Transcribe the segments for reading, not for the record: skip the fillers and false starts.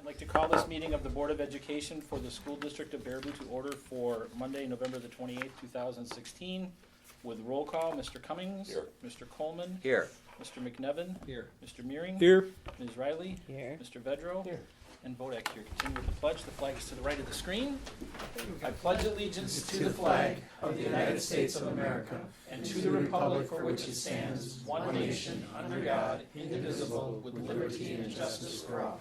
I'd like to call this meeting of the Board of Education for the School District of Baraboo to order for Monday, November the 28th, 2016, with roll call, Mr. Cummings. Here. Mr. Coleman. Here. Mr. McNevin. Here. Mr. Meering. Here. Ms. Riley. Here. Mr. Vedro. Here. And Bodak here. Continue with the pledge. The flag is to the right of the screen. I pledge allegiance to the flag of the United States of America and to the republic for which it stands, one nation, under God, indivisible, with liberty and justice for all.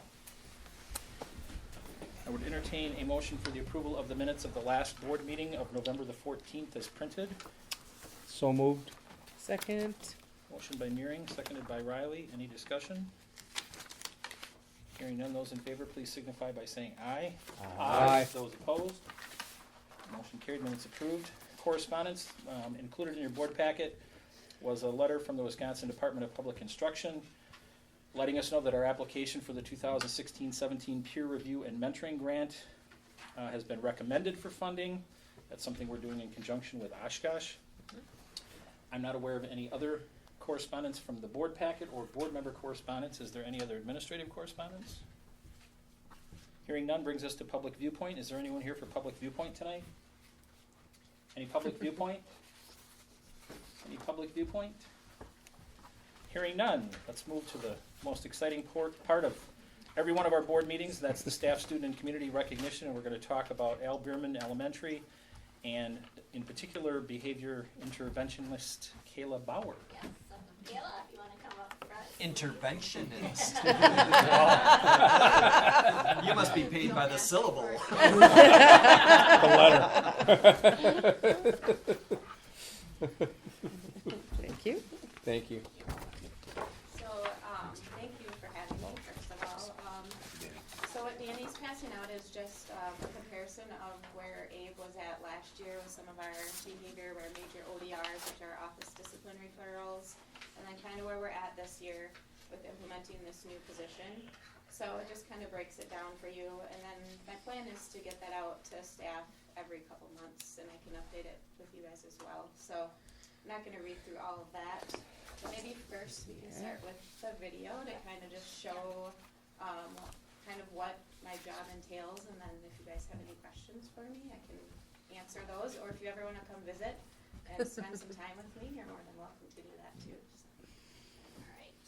I would entertain a motion for the approval of the minutes of the last board meeting of November the 14th as printed. So moved. Second. Motion by Meering, seconded by Riley. Any discussion? Hearing none, those in favor, please signify by saying aye. Aye. Those opposed? Motion carried, minutes approved. Correspondence, included in your board packet was a letter from the Wisconsin Department of Public Instruction letting us know that our application for the 2016-17 peer review and mentoring grant has been recommended for funding. That's something we're doing in conjunction with Oshkosh. I'm not aware of any other correspondence from the board packet or board member correspondence. Is there any other administrative correspondence? Hearing none brings us to public viewpoint. Is there anyone here for public viewpoint tonight? Any public viewpoint? Any public viewpoint? Hearing none, let's move to the most exciting part of every one of our board meetings. That's the staff, student, and community recognition. And we're going to talk about Al Bierman Elementary and in particular behavior interventionist Kayla Bauer. Yes, Kayla, if you want to come up front. Interventionist. You must be paid by the syllable. The letter. Thank you. Thank you. So, thank you for having me, first of all. So what Danny's passing out is just a comparison of where Abe was at last year with some of our behavior, our major ODRs, which are office discipline referrals, and then kind of where we're at this year with implementing this new position. So it just kind of breaks it down for you, and then my plan is to get that out to staff every couple months, and I can update it with you guys as well. So I'm not going to read through all of that, but maybe first we can start with the video to kind of just show kind of what my job entails, and then if you guys have any questions for me, I can answer those, or if you ever want to come visit and spend some time with me, you're more than welcome to do that too. All right.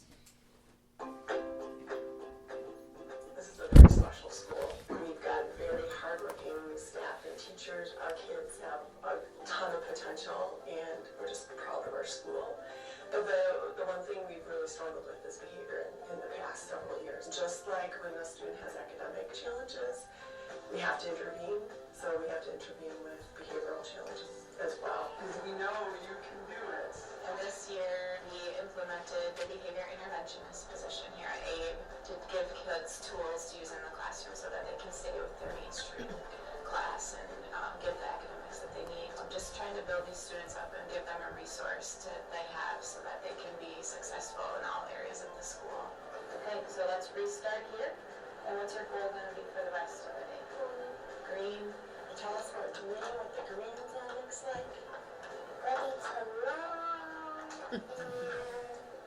This is a very special school. We've got very hardworking staff and teachers. Our kids have a ton of potential, and we're just proud of our school. But the one thing we've really struggled with is behavior in the past several years. Just like when a student has academic challenges, we have to intervene. So we have to intervene with behavioral challenges as well. Because we know you can do it. And this year, we implemented the behavior interventionist position here at ABE to give kids tools to use in the classroom so that they can stay with their mainstream class and get the academics that they need. I'm just trying to build these students up and give them a resource that they have so that they can be successful in all areas of the school. Okay, so let's restart here. And what's your goal going to be for the rest of the day? Green. Tell us what green, what the green zone looks like. Ready to run.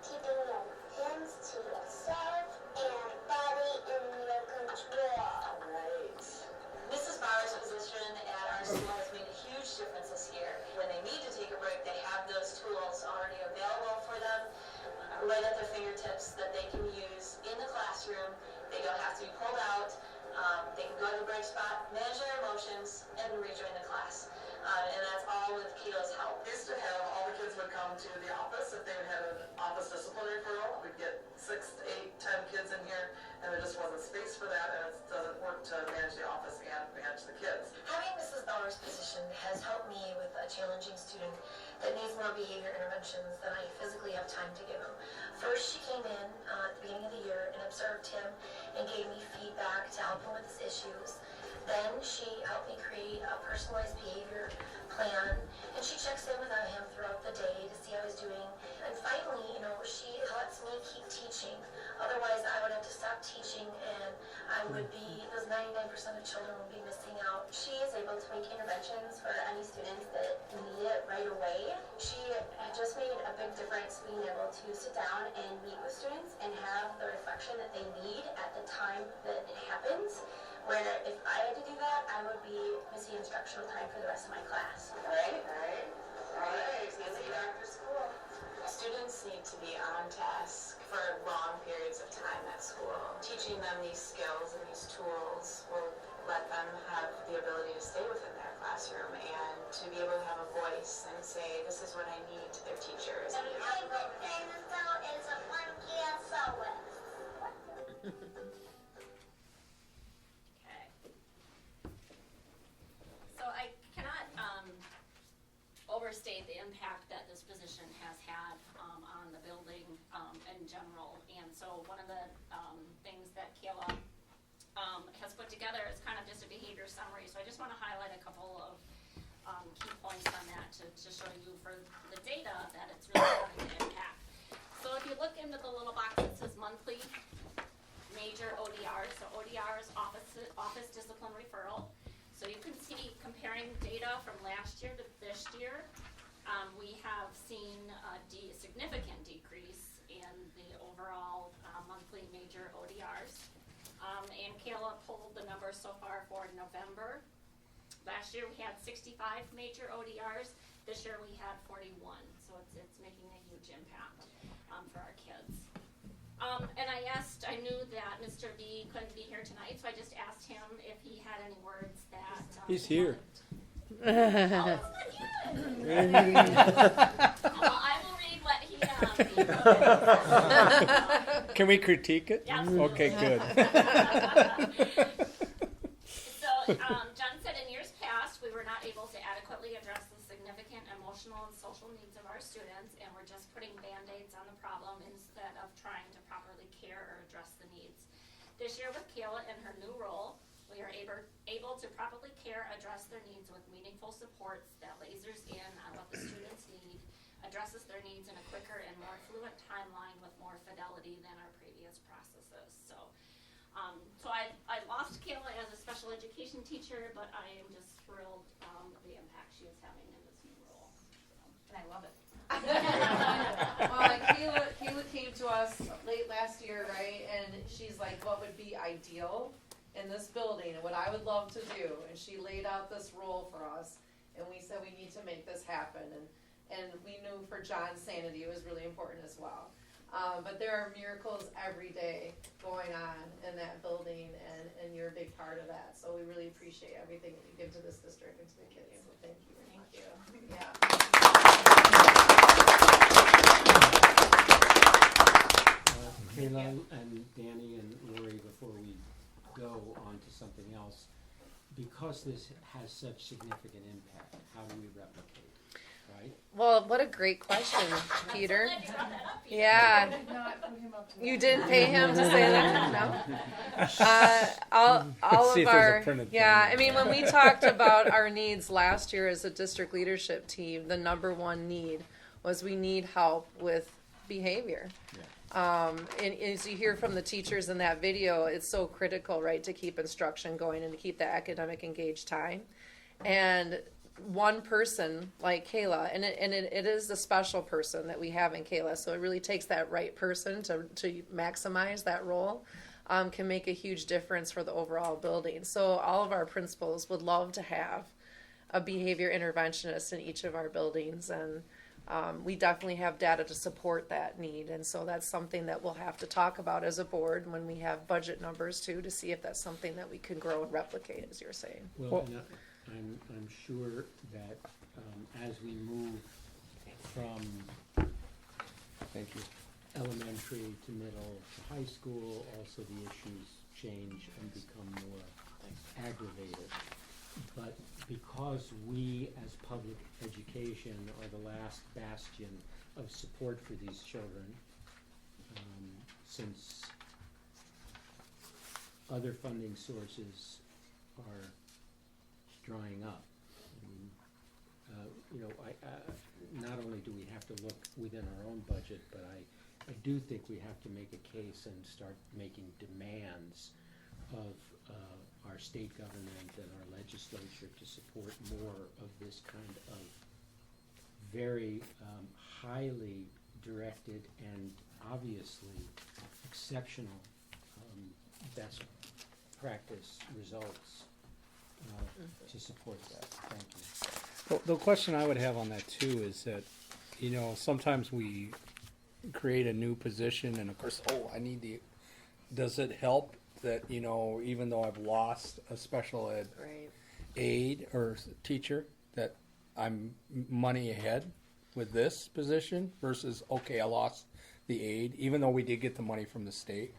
Keeping your hands to yourself and body in your control. Right. Mrs. Bauer's position at our school has made a huge difference this year. When they need to take a break, they have those tools already available for them, right at their fingertips that they can use in the classroom. They don't have to be pulled out. They can go to the break spot, manage their emotions, and rejoin the class. And that's all with Kayla's help. We used to have all the kids would come to the office. If they would have an office discipline referral, we'd get 6, 8, 10 kids in here, and there just wasn't space for that, and it doesn't work to manage the office and manage the kids. Having Mrs. Bauer's position has helped me with a challenging student that needs more behavior interventions than I physically have time to give him. First, she came in at the beginning of the year and observed him and gave me feedback to help him with his issues. Then she helped me create a personalized behavior plan, and she checks in with him throughout the day to see how he's doing. And finally, she lets me keep teaching. Otherwise, I would have to stop teaching, and I would be, those 99% of children would be missing out she is able to make interventions for any students that need it right away. She just made a big difference being able to sit down and meet with students and have the reflection that they need at the time that it happens. Where if I had to do that, I would be missing instructional time for the rest of my class. Right. See you after school. Students need to be on task for long periods of time at school. Teaching them these skills and these tools will let them have the ability to stay within their classroom and to be able to have a voice and say, this is what I need to their teachers. My favorite dinosaur is a Bronchiosaurus. Okay. So I cannot overstate the impact that this position has had on the building in general. And so one of the things that Kayla has put together is kind of just a behavior summary. So I just want to highlight a couple of key points on that to show you for the data that it's really having an impact. So if you look into the little box that says monthly major ODRs, so ODRs, office discipline referral. So you can see comparing data from last year to this year, we have seen a significant decrease in the overall monthly major ODRs. And Kayla pulled the numbers so far for November. Last year we had 65 major ODRs. This year we had 41. So it's making a huge impact for our kids. And I knew that Mr. B couldn't be here tonight, so I just asked him if he had any words that. He's here. Oh, it's not good. Well, I will read what he wrote. Can we critique it? Absolutely. Okay, good. So, John said in years past, we were not able to adequately address the significant emotional and social needs of our students, and we're just putting Band-Aids on the problem instead of trying to properly care or address the needs. This year with Kayla in her new role, we are able to properly care, address their needs with meaningful supports that lasers in on what the students need, addresses their needs in a quicker and more fluent timeline with more fidelity than our previous processes. So I lost Kayla as a special education teacher, but I am just thrilled the impact she is having in this new role. So. And I love it. Kayla came to us late last year, right? And she's like, what would be ideal in this building and what I would love to do? And she laid out this role for us, and we said we need to make this happen. And we knew for John's sanity it was really important as well. But there are miracles every day going on in that building, and you're a big part of that. So we really appreciate everything that you give to this district and to the kids. So thank you very much. Thank you. Yeah. Kayla and Danny and Lori, before we go on to something else, because this has such significant impact, how do we replicate, right? Well, what a great question, Peter. I'm so glad you brought that up, Peter. Yeah. I did not put him up to You didn't pay him to say that? No? All Let's see of if there's a our, printed yeah, thing. I mean, when we talked about our needs last year as a district leadership team, the number one need was we need help with behavior. And as you hear from the teachers in that video, it's so critical, right, to keep instruction going and to keep that academic engaged time. And one person like Kayla, and it is a special person that we have in Kayla, so it really takes that right person to maximize that role, can make a huge difference for the overall building. So all of our principals would love to have a behavior interventionist in each of our buildings, and we definitely have data to support that need, and so that's something that we'll have to talk about as a board when we have budget numbers too, to see if that's something that we can grow and replicate, as you're saying. Well, and I'm sure that as we move from Thank you. elementary to middle to high school, also the issues change and become more aggravated. But because we, as public education, are the last bastion of support for these children, since other funding sources are drying up. Not only do we have to look within our own budget, but I do think we have to make a case and start making demands of our state government and our legislature to support more of this kind of very highly directed and obviously exceptional best practice results to support that. Thank you. The question I would have on that too is that, you know, sometimes we create a new position and of course, does it help that, you know, even though I've lost a special ed Right. aide or teacher, that I'm money ahead with this position versus, okay, I lost the aide, even though we did get the money from the state?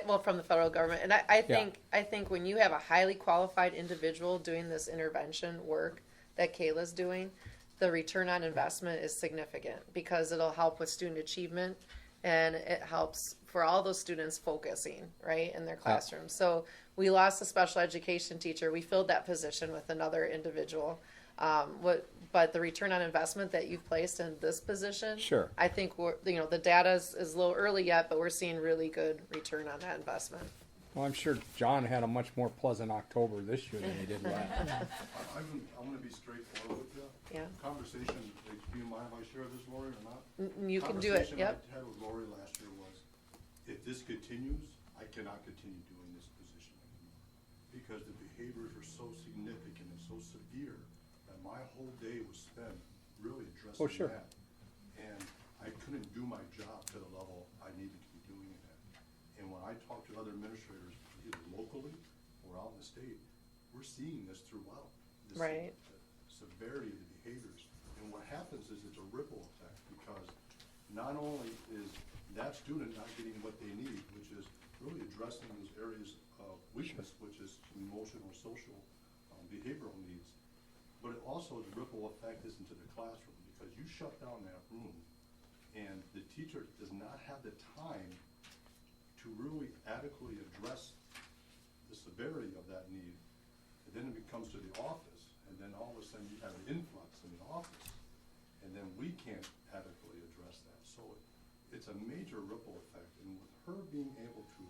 Well, from the federal government, and I think when you have a highly qualified individual doing this intervention work that Kayla's doing, the return on investment is significant because it'll help with student achievement and it helps for all those students focusing, right, in their classrooms. So we lost a special education teacher. We filled that position with another individual. But the return on investment that you've placed in this position, Sure. I think the data is a little early yet, but we're seeing really good return on that investment. Well, I'm sure John had a much more pleasant October this year than he did last. I'm gonna be straightforward with you. Yeah. Conversation, do you mind if I share this, Lori, or not? You can do it, yep. Conversation I had with Lori last year was, if this continues, I cannot continue doing this position anymore. Because the behaviors are so significant and so severe that my whole day was spent really addressing sure. that. And I couldn't do my job to the level I needed to be doing it at. And when I talk to other administrators, either locally or out in the state, we're seeing this throughout. This Right. severity of the behaviors. And what happens is it's a ripple effect because not only is that student not getting what they need, which is really addressing those areas of weakness, which is emotional, social, behavioral needs, but it also the ripple effect is into the classroom because you shut down that room and the teacher does not have the time to really adequately address the severity of that need. And then it comes to the office, and then all of a sudden you have an influx in the office, and then we can't adequately address that. So it's a major ripple effect, and with her being able to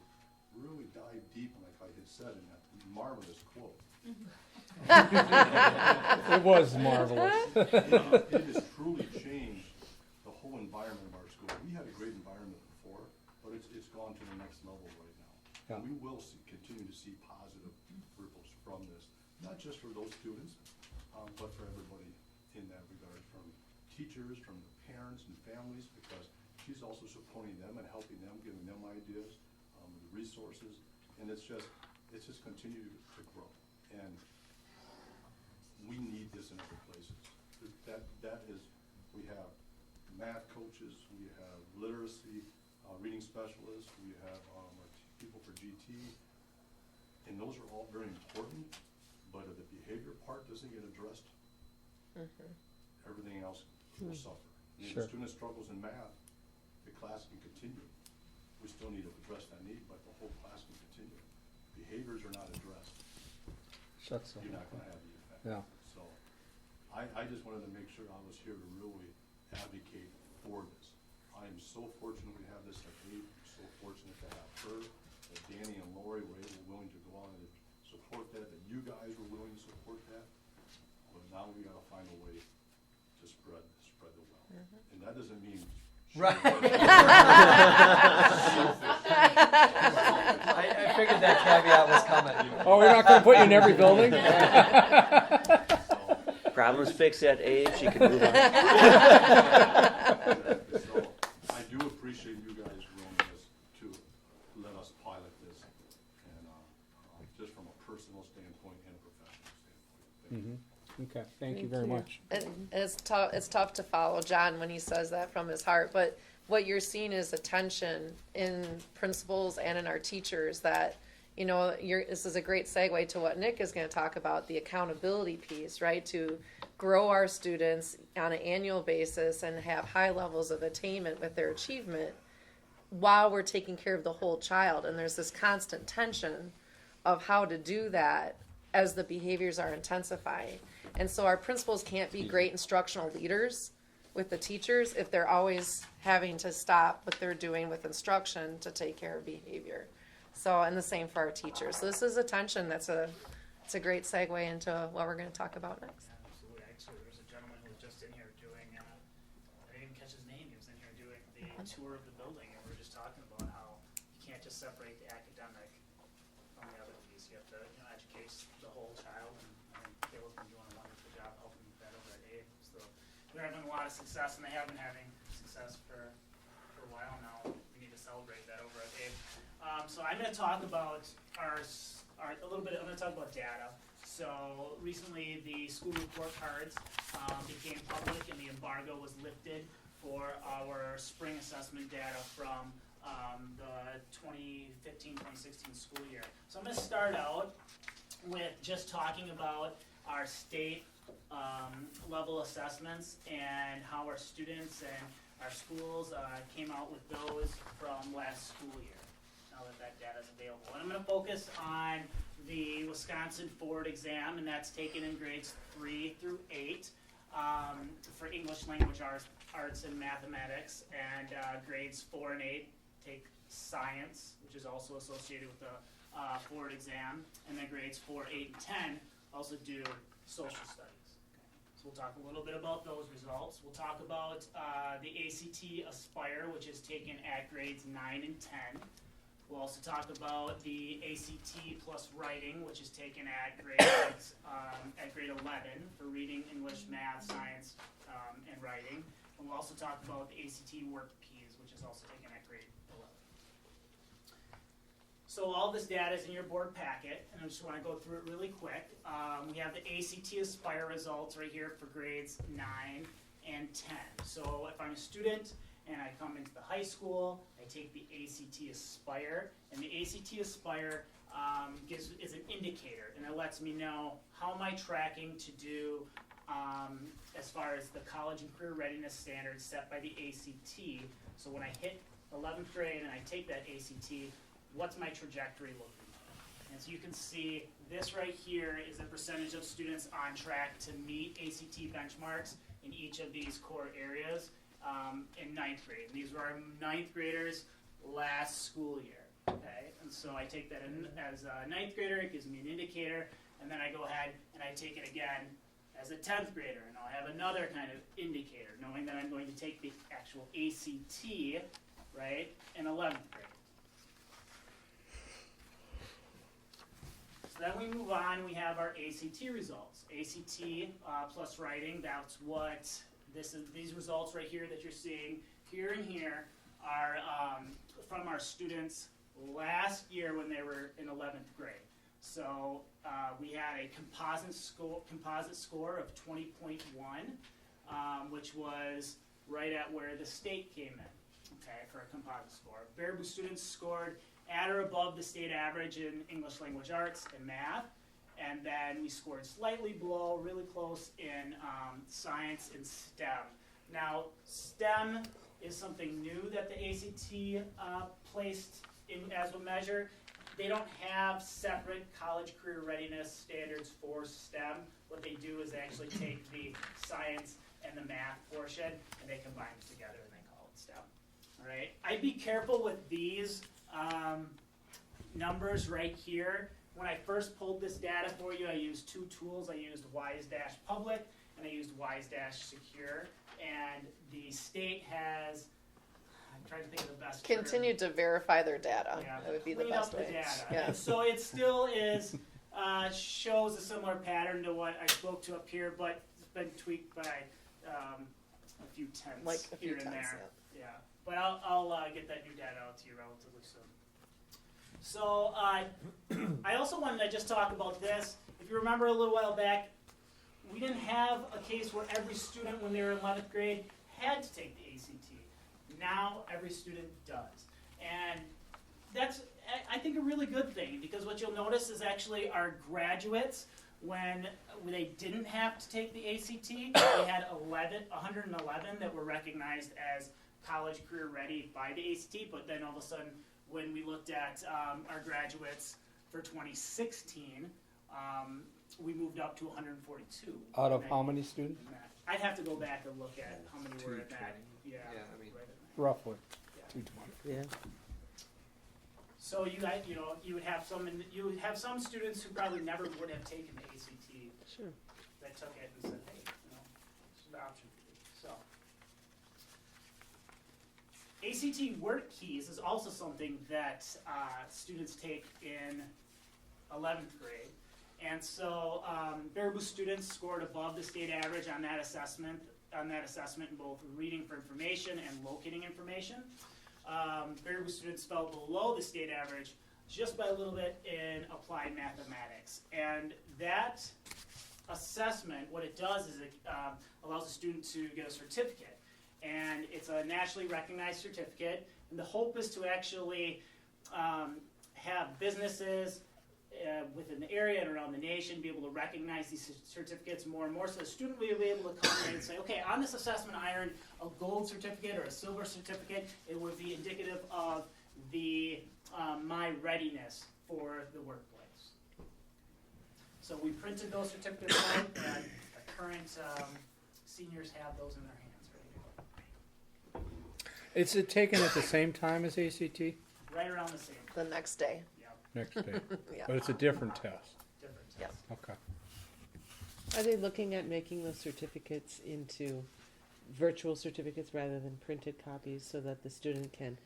really dive deep, like I had said in that marvelous quote. It was marvelous. It has truly changed the whole environment of our school. We had a great environment before, but it's gone to the next level right now. Yeah. And we will continue to see positive ripples from this, not just for those students, but for everybody in that regard, from teachers, from the parents and families, because she's also supporting them and helping them, giving them ideas, the resources, and it's just continued to grow. And we need this in other places. That is, we have math coaches, we have literacy, reading specialists, we have our people for GT, and those are all very important, but if the behavior part doesn't get addressed, everything else will suffer. And if Sure. the student struggles in math, the class can continue. We still need to address that need, but the whole class can continue. Behaviors are not addressed, Shuts up. you're not gonna have the effect. Yeah. So, I just wanted to make sure I was here to really advocate for this. I am so fortunate we have this at Abe, I'm so fortunate to have her, that Danny and Lori were willing to go on and support that you guys were willing to support that. But now we gotta find a way to spread the wealth. And that doesn't mean. Right. I I figured that caveat was coming. Oh, we're not gonna put you in every building? Problems fixed at age, you can move on. So, I do appreciate you guys willingness to let us pilot this, and, just from a personal standpoint and a professional standpoint. Thank you. Okay, thank you very much. And it's tough to follow John when he says that from his heart, but what you're seeing is a tension in principals and in our teachers that, you know, this is a great segue to what Nick is going to talk about, the accountability piece, right? To grow our students on an annual basis and have high levels of attainment with their achievement while we're taking care of the whole child. And there's this constant tension of how to do that as the behaviors are intensifying. And so our principals can't be great instructional leaders with the teachers if they're always having to stop what they're doing with instruction to take care of behavior. So, and the same for our teachers. So this is attention. It's a great segue into what we're going to talk about next. Yeah, absolutely. Actually, there was a gentleman who was just in here doing, I didn't even catch his name, he was in here doing the tour of the building, and we were just talking about how you can't just separate the academic from the other piece. You have to, educate the whole child, and I think Caleb's been doing a wonderful job helping with that over at AID. So they're having a lot of success, and they have been having success for a while now. We need to celebrate that over at AID. So I'm going to talk about I'm going to talk about data. So recently the school report cards became public and the embargo was lifted for our spring assessment data from the 2015-2016 school year. So I'm going to start out with just talking about our state level assessments and how our students and our schools came out with those from last school year, now that data is available. And I'm going to focus on the Wisconsin Ford exam, and that's taken in grades 3 through 8 for English language arts and mathematics, and grades 4 and 8 take science, which is also associated with the Ford exam, and then grades 4, 8, and 10 also do social studies. So we'll talk a little bit about those results. We'll talk about the ACT Aspire, which is taken at grades 9 and 10. We'll also talk about the ACT plus writing, which is taken at grade 11 for reading, English, math, science, and writing. And we'll also talk about the ACT Work Ps, which is also taken at grade 11. So all this data is in your board packet, and I just want to go through it really quick. We have the ACT Aspire results right here for grades 9 and 10. So if I'm a student and I come into the high school, I take the ACT Aspire, and the ACT Aspire is an indicator, and it lets me know how am I tracking to do as far as the college and career readiness standards set by the ACT. So when I hit 11th grade and I take that ACT, what's my trajectory looking like? And so you can see this right here is the percentage of students on track to meet ACT benchmarks in each of these core areas. In 9th grade. And these were our 9th graders last school year. Okay, and so I take that in as a 9th grader, it gives me an indicator, and then I go ahead and I take it again as a 10th grader, and I'll have another kind of indicator, knowing that I'm going to take the actual ACT, right, in 11th grade. So then we move on, we have our ACT results. ACT plus writing, that's what these results right here that you're seeing here and here are from our students last year when they were in 11th grade. So we had a composite score of 20.1, which was right at where the state came in, okay, for a composite score. Baraboo students scored at or above the state average in English language arts and math. And then we scored slightly below, really close in science and STEM. Now, STEM is something new that the ACT placed in as a measure. They don't have separate college career readiness standards for STEM. What they do is they actually take the science and the math portion and they combine it together and they call it STEM. All right. I'd be careful with these numbers right here. When I first pulled this data for you, I used two tools. I used WISE-Public and I used WISE-Secure. And the state has, I'm trying to think of the best term. Continue to verify their data. Yeah, That would be the clean up best the way. data. Yeah. And so it still is, shows a similar pattern to what I spoke to up here, but it's been tweaked by a few tenths Like a few here and tenths, there. Yeah. But I'll get that new data out to you relatively soon. So I also wanted to just talk about this. If you remember a little while back, we didn't have a case where every student when they were in 11th grade had to take the ACT. Now every student does. And that's, I think, a really good thing, because what you'll notice is actually our graduates, when they didn't have to take the ACT, they had 111 that were recognized as college career ready by the ACT, but then all of a sudden when we looked at our graduates for 2016, we moved up to 142. Out of how many students? I'd have to go back and look at how many were in that. Yeah, Yeah, I mean, right in there. Roughly. Yeah. 220. Yeah. So you guys, you would have some students who probably never would have taken the ACT Sure. that took it and said, hey, this is an option for you. So ACT word keys is also something that students take in 11th grade. And so Baraboo students scored above the state average on that assessment in both reading for information and locating information. Baraboo students fell below the state average just by a little bit in applied mathematics. And that assessment, what it does is it allows a student to get a certificate. And it's a nationally recognized certificate. And the hope is to actually have businesses within the area and around the nation be able to recognize these certificates more and more, so the student will be able to come in and say, okay, on this assessment I earned a gold certificate or a silver certificate. It would be indicative of the my readiness for the workplace. So we printed those certificates out, and the current seniors have those in their hands ready to go. Is it taken at the same time as ACT? Right around the same. The next day. Next day. Yeah. But it's a different test. Different. Yeah. Okay. Are they looking at making those certificates into virtual certificates rather than printed copies so that the student can,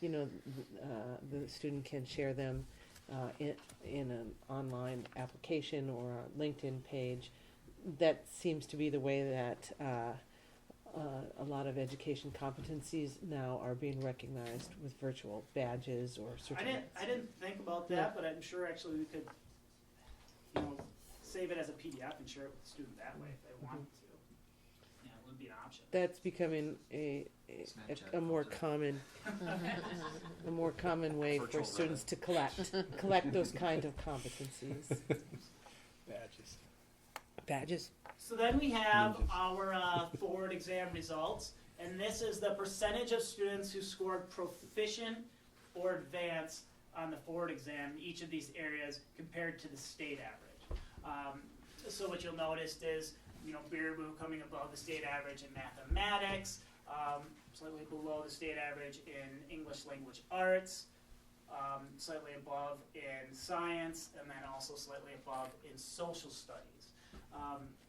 the student can share them in an online application or a LinkedIn page? That seems to be the way that a lot of education competencies now are being recognized with virtual badges or certificates. I didn't think about that, but I'm sure actually we could, save it as a PDF and share it with the student that way if they wanted to. Yeah, it would be an option. That's becoming a more common way for students to collect those kind of competencies. Badges. So then we have our forward exam results, and this is the percentage of students who scored proficient or advanced on the forward exam in each of these areas compared to the state average. So what you'll notice is, Baraboo coming above the state average in mathematics, slightly below the state average in English language arts, slightly above in science, and then also slightly above in social studies.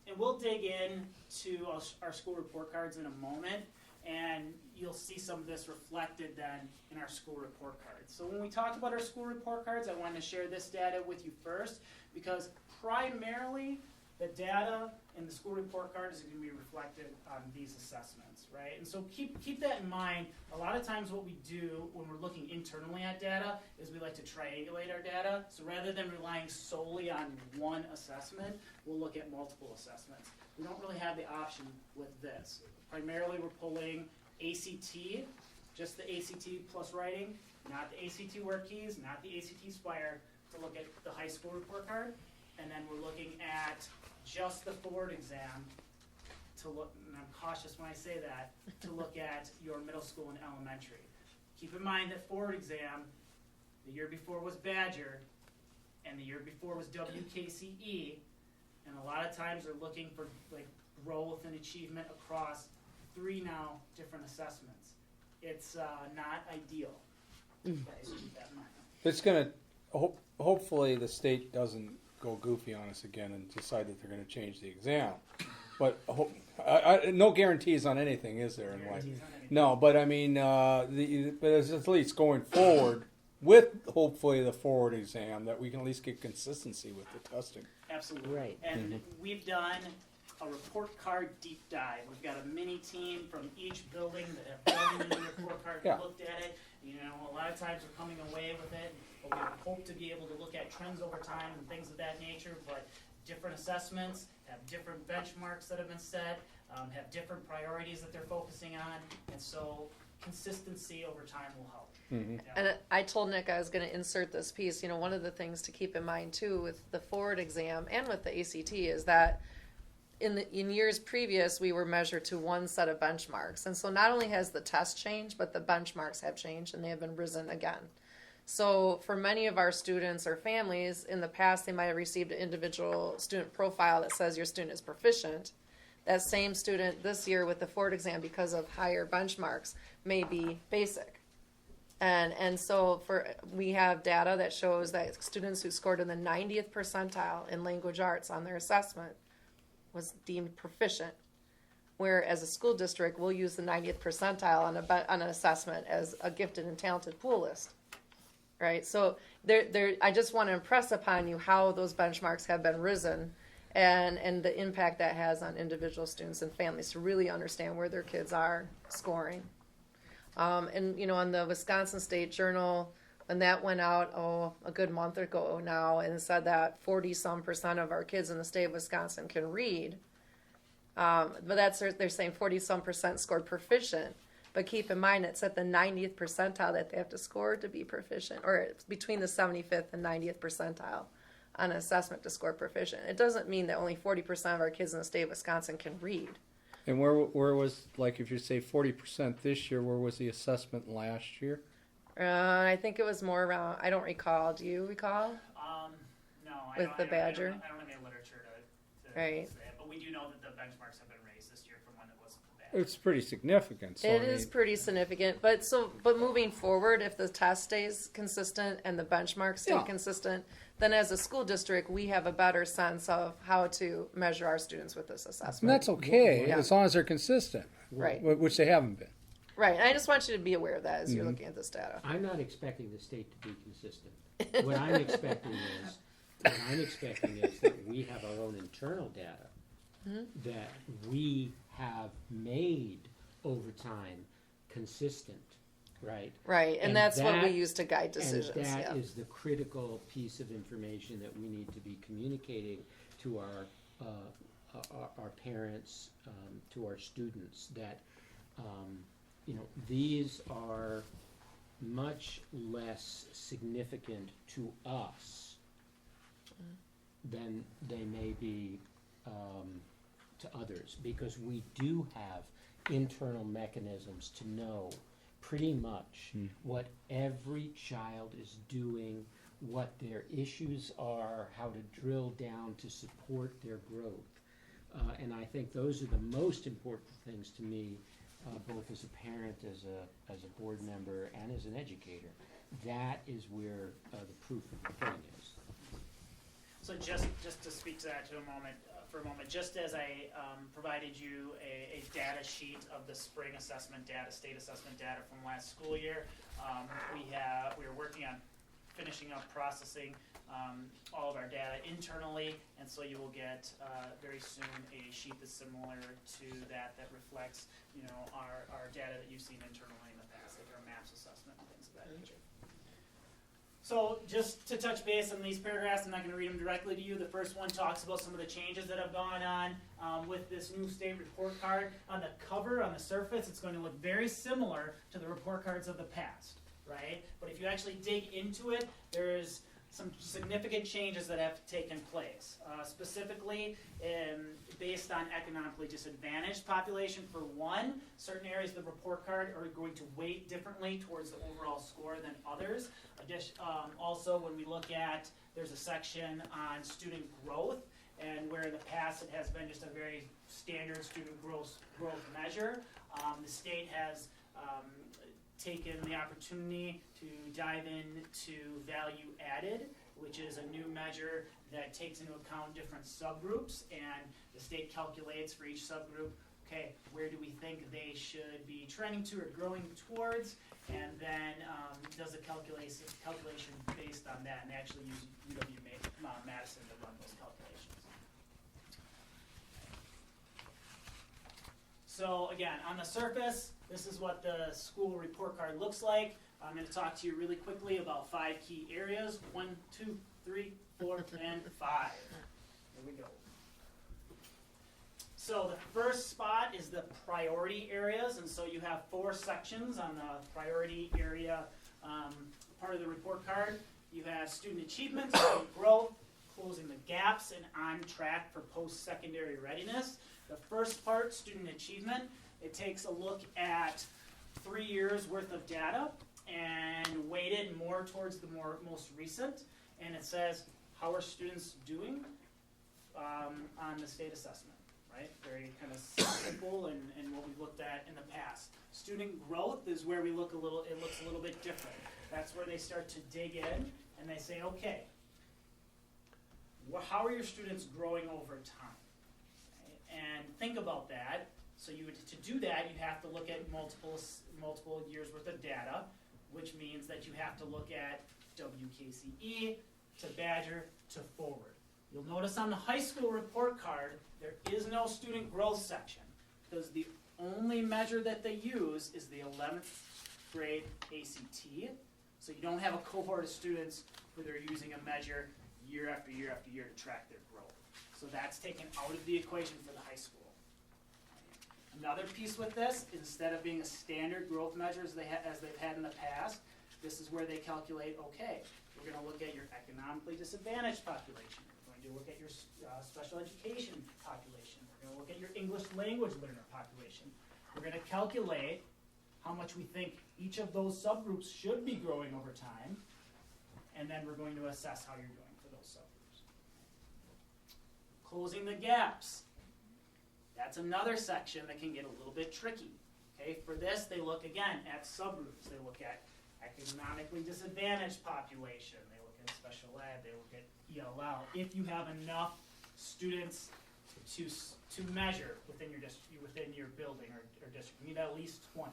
And we'll dig into our school report cards in a moment, and you'll see some of this reflected then in our school report cards. So when we talk about our school report cards, I wanted to share this data with you first, because primarily the data in the school report card is going to be reflected on these assessments, right? And so keep that in mind. A lot of times what we do when we're looking internally at data is we like to triangulate our data. So rather than relying solely on one assessment, we'll look at multiple assessments. We don't really have the option with this. Primarily we're pulling ACT, just the ACT plus writing, not the ACT word keys, not the ACT Spire, to look at the high school report card. And then we're looking at just the forward exam to look, and I'm cautious when I say that, to look at your middle school and elementary. Keep in mind that forward exam, the year before was Badger, and the year before was WKCE, and a lot of times they're looking for growth and achievement across 3 now different assessments. It's not ideal. Guys, keep that in mind. It's going to, hopefully the state doesn't go goofy on us again and decide that they're going to change the exam. But no guarantees on anything, is there? In life? No, but I mean, but at least going forward with hopefully the forward exam, that we can at least get consistency with the testing. Absolutely. Right. And we've done a report card deep dive. We've got a mini team from each building that have gone into the report card and looked at it. A lot of times we're coming away with it, but we hope to be able to look at trends over time and things of that nature. But different assessments have different benchmarks that have been set, have different priorities that they're focusing on, and so consistency over time will help. Mm-hmm. And I told Nick I was going to insert this piece. One of the things to keep in mind too with the forward exam and with the ACT is that in years previous we were measured to one set of benchmarks, and so not only has the test changed, but the benchmarks have changed and they have been risen again. So for many of our students or families, in the past they might have received an individual student profile that says your student is proficient. That same student this year with the forward exam, because of higher benchmarks, may be basic. And so we have data that shows that students who scored in the 90th percentile in language arts on their assessment was deemed proficient. Where as a school district, we'll use the 90th percentile on an assessment as a gifted and talented pool list. Right? So I just want to impress upon you how those benchmarks have been risen and the impact that has on individual students and families to really understand where their kids are scoring. And on the Wisconsin State Journal, when that went out, a good month ago now, and it said that 40-some% of our kids in the state of Wisconsin can read. But they're saying 40-some% scored proficient. But keep in mind, it's at the 90th percentile that they have to score to be proficient, or it's between the 75th and 90th percentile on an assessment to score proficient. It doesn't mean that only 40% of our kids in the state of Wisconsin can read. And where was, like, if you say 40% this year, where was the assessment last year? I think it was more around, I don't recall. Do you recall? No, With the Badger? I don't have any literature to Right. say it, but we do know that the benchmarks have been raised this year from when it was the Badger. It's pretty significant. So It is pretty significant, but moving forward, if the test stays consistent and the benchmarks stay Yeah. consistent, then as a school district, we have a better sense of how to measure our students with this And assessment. that's okay, Yeah. as long as they're consistent. Right. Which they haven't been. Right, and I just want you to be aware of that as you're looking at this data. I'm not expecting the state to be consistent. What I'm expecting is that we have our own internal data that we have made over time consistent, right? Right, and that's what we use to guide decisions. And that Yeah. is the critical piece of information that we need to be communicating to our parents, to our students, that these are much less significant to us than they may be to others, because we do have internal mechanisms to know pretty much what every child is doing, what their issues are, how to drill down to support their growth. And I think those are the most important things to me, both as a parent, as a board member, and as an educator. That is where the proof of the pudding is. So just to speak to that for a moment, just as I provided you a data sheet of the spring assessment data, state assessment data from last school year, we are working on finishing up processing all of our data internally, and so you will get very soon a sheet that's similar to that reflects our data that you've seen internally in the past, like our MAPS assessment and things of that nature. So just to touch base on these paragraphs, I'm not going to read them directly to you. The first one talks about some of the changes that have gone on with this new state report card. On the cover, on the surface, it's going to look very similar to the report cards of the past, right? But if you actually dig into it, there's some significant changes that have taken place, specifically based on economically disadvantaged population. For one, certain areas of the report card are going to weight differently towards the overall score than others. Also, when we look at, there's a section on student growth, and where in the past it has been just a very standard student growth measure, the state has taken the opportunity to dive into value added, which is a new measure that takes into account different subgroups, and the state calculates for each subgroup, okay, where do we think they should be trending to or growing towards, and then does a calculation based on that, and they actually use UW-Madison to run those calculations. So again, on the surface, this is what the school report card looks like. I'm going to talk to you really quickly about 5 key areas. 1, 2, 3, 4, and 5. Here we go. So the first spot is the priority areas, and so you have 4 sections on the priority area part of the report card. You have student achievement, student growth, closing the gaps, and on track for post-secondary readiness. The first part, student achievement, it takes a look at 3 years worth of data and weighted more towards the most recent, and it says, how are students doing on the state assessment, right? Very kind of simple and what we've looked at in the past. Student growth is where it looks a little bit different. That's where they start to dig in and they say, okay, how are your students growing over time? Okay? And think about that. So to do that, you have to look at multiple years worth of data, which means that you have to look at WKCE to Badger to Forward. You'll notice on the high school report card, there is no student growth section because the only measure that they use is the 11th grade ACT. So you don't have a cohort of students where they're using a measure year after year after year to track their growth. So that's taken out of the equation for the high school. Another piece with this, instead of being a standard growth measure as they've had in the past, this is where they calculate, okay, we're going to look at your economically disadvantaged population. We're going to look at your special education population. We're going to look at your English language learner population. We're going to calculate how much we think each of those subgroups should be growing over time, and then we're going to assess how you're doing for those subgroups. Closing the gaps. That's another section that can get a little bit tricky. Okay, for this, they look again at subgroups. They look at economically disadvantaged population. They look at special ed. They look at ELL. If you have enough students to measure within your building or district, you need at least 20.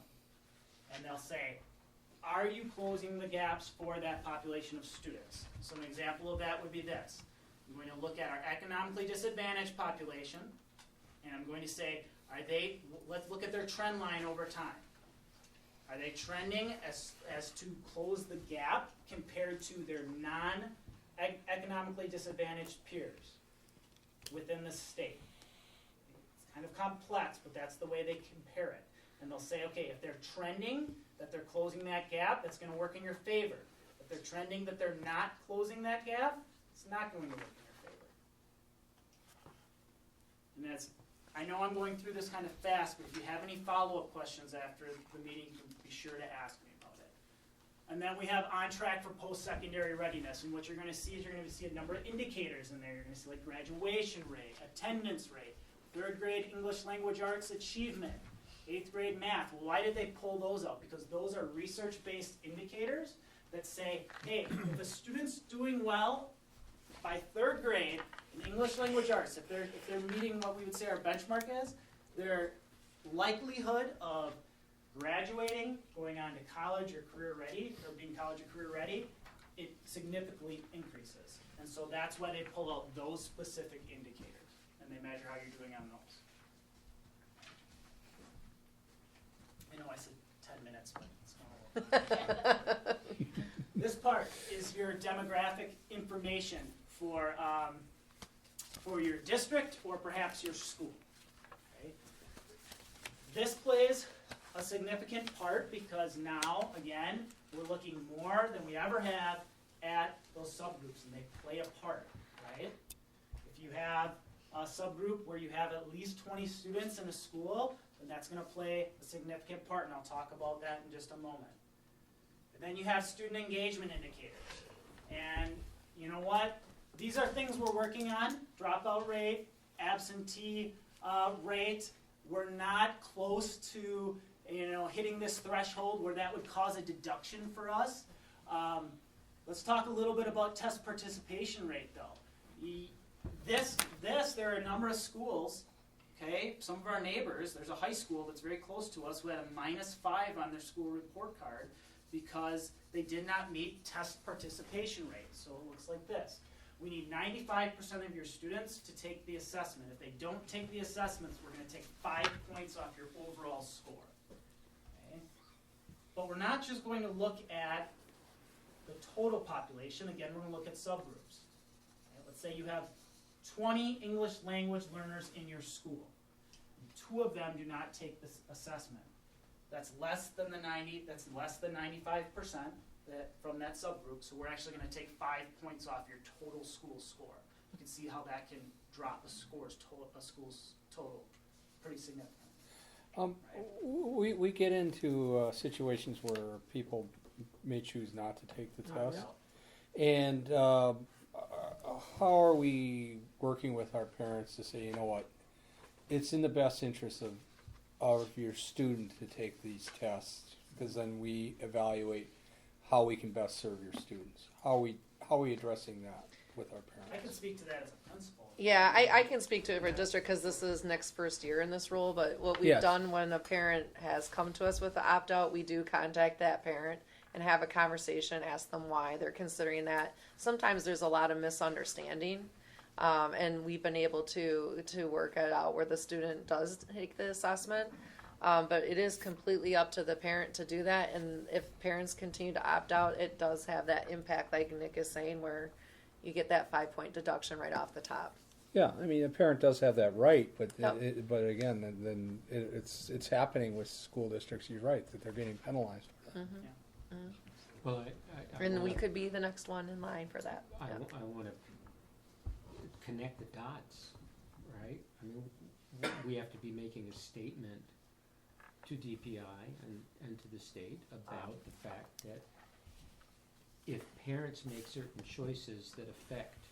And they'll say, are you closing the gaps for that population of students? So an example of that would be this. I'm going to look at our economically disadvantaged population, and I'm going to say, let's look at their trend line over time. Are they trending as to close the gap compared to their non-economically disadvantaged peers within the state? It's kind of complex, but that's the way they compare it. And they'll say, okay, if they're trending, that they're closing that gap, that's going to work in your favor. If they're trending that they're not closing that gap, it's not going to work in your favor. And that's, I know I'm going through this kind of fast, but if you have any follow-up questions after the meeting, you can be sure to ask me about it. And then we have on track for post-secondary readiness. And what you're going to see is you're going to see a number of indicators in there. You're going to see like graduation rate, attendance rate, 3rd grade English language arts achievement, 8th grade math. Well, why did they pull those out? Because those are research-based indicators that say, hey, if a student's doing well by 3rd grade in English language arts, if they're meeting what we would say our benchmark is, their likelihood of graduating, going on to college or career ready, or being college or career ready, it significantly increases. And so that's why they pull out those specific indicators, and they measure how you're doing on those. I know I said 10 minutes, but it's not a lot. This part is your demographic information for your district or perhaps your school. Okay? This plays a significant part because now, again, we're looking more than we ever have at those subgroups, and they play a part, right? If you have a subgroup where you have at least 20 students in a school, then that's going to play a significant part, and I'll talk about that in just a moment. And then you have student engagement indicators. And you know what? These are things we're working on. Dropout rate, absentee rate. We're not close to hitting this threshold where that would cause a deduction for us. Let's talk a little bit about test participation rate, though. There are a number of schools, okay, some of our neighbors, there's a high school that's very close to us who had a -5 on their school report card because they did not meet test participation rate. So it looks like this. We need 95% of your students to take the assessment. If they don't take the assessments, we're going to take 5 points off your overall score. Okay? But we're not just going to look at the total population. Again, we're going to look at subgroups. Okay? Let's say you have 20 English language learners in your school. 2 of them do not take this assessment. That's less than the 90. That's less than 95% from that subgroup. So we're actually going to take 5 points off your total school score. You can see how that can drop a school's total pretty significantly. Right? We get into situations where people may choose not to take the test, and how are we working with our parents to say, you know what, it's in the best interest of your student to take these tests, because then we evaluate how we can best serve your students. How are we addressing that with our I can parents? speak to that as a principal. Yeah, I can speak to it for district because this is Nick's first year in this role, but what we've Yes. done when a parent has come to us with the opt-out, we do contact that parent and have a conversation, ask them why they're considering that. Sometimes there's a lot of misunderstanding, and we've been able to work it out where the student does take the assessment. But it is completely up to the parent to do that, and if parents continue to opt out, it does have that impact, like Nick is saying, where you get that 5-point deduction right off the top. Yeah, I mean, a parent does have that right, but Yep. but again, then it's happening with school districts. You're right that they're getting penalized for that. Well, And we could be the next one in line for that. I Yeah. want to connect the dots, right? I mean, we have to be making a statement to DPI and to the state about the fact that if parents make certain choices that affect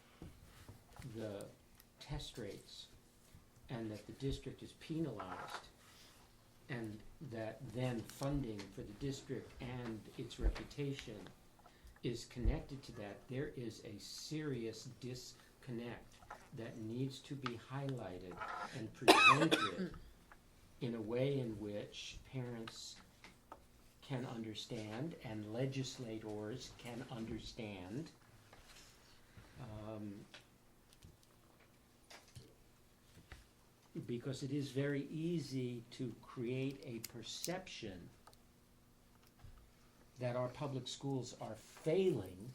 the test rates and that the district is penalized, and that then funding for the district and its reputation is connected to that, there is a serious disconnect that needs to be highlighted and presented in a way in which parents can understand and legislators can understand. Because it is very easy to create a perception that our public schools are failing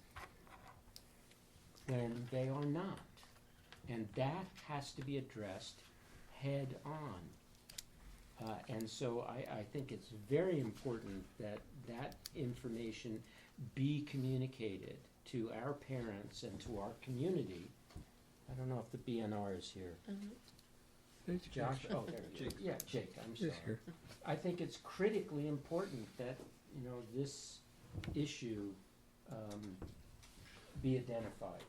when they are not. And that has to be addressed head on. And so I think it's very important that that information be communicated to our parents and to our community. I don't know if the BNR is here. Josh? Oh, there he is. Yeah, Jake, I'm sorry. here. I think it's critically important that, this issue be identified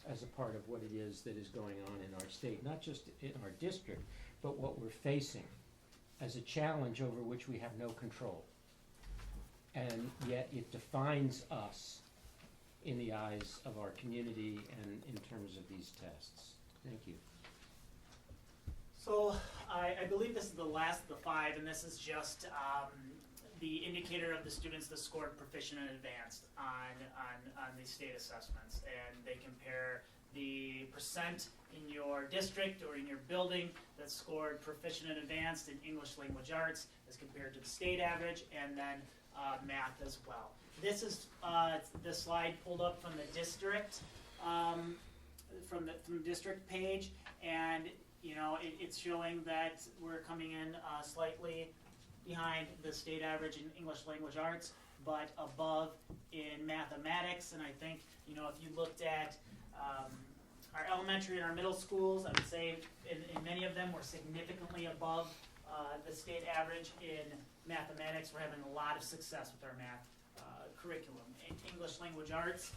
as a part of what it is that is going on in our state, not just in our district, but what we're facing as a challenge over which we have no control. And yet it defines us in the eyes of our community and in terms of these tests. Thank you. So I believe this is the last of the 5, and this is just the indicator of the students that scored proficient and advanced on these state assessments. And they compare the percent in your district or in your building that scored proficient and advanced in English language arts as compared to the state average, and then math as well. This is the slide pulled up from the district, from the district page, and it's showing that we're coming in slightly behind the state average in English language arts, but above in mathematics. And I think, if you looked at our elementary and our middle schools, I would say in many of them we're significantly above the state average in mathematics. We're having a lot of success with our math curriculum. In English language arts,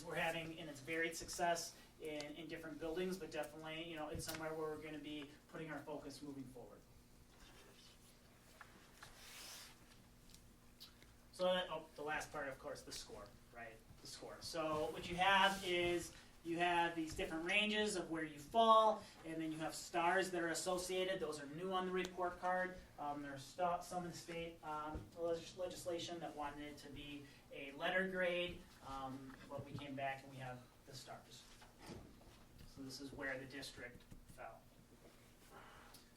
we're having, and it's varied success in different buildings, but definitely, it's somewhere where we're going to be putting our focus moving forward. So, the last part, of course, the score, right? The score. So, what you have is you have these different ranges of where you fall, and then you have stars that are associated. Those are new on the report card. There's some in the state legislation that wanted it to be a letter grade, but we came back and we have the stars. So this is where the district fell.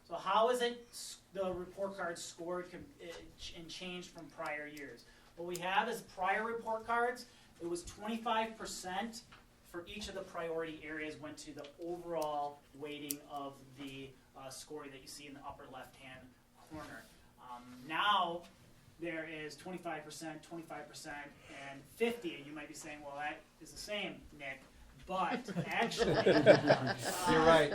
So how is the report card scored and changed from prior years? What we have is prior report cards. It was 25% for each of the priority areas went to the overall weighting of the scoring that you see in the upper left-hand corner. Now there is 25%, 25%, and 50%. And you might be saying, well, that is the same, Nick. But actually, You're right.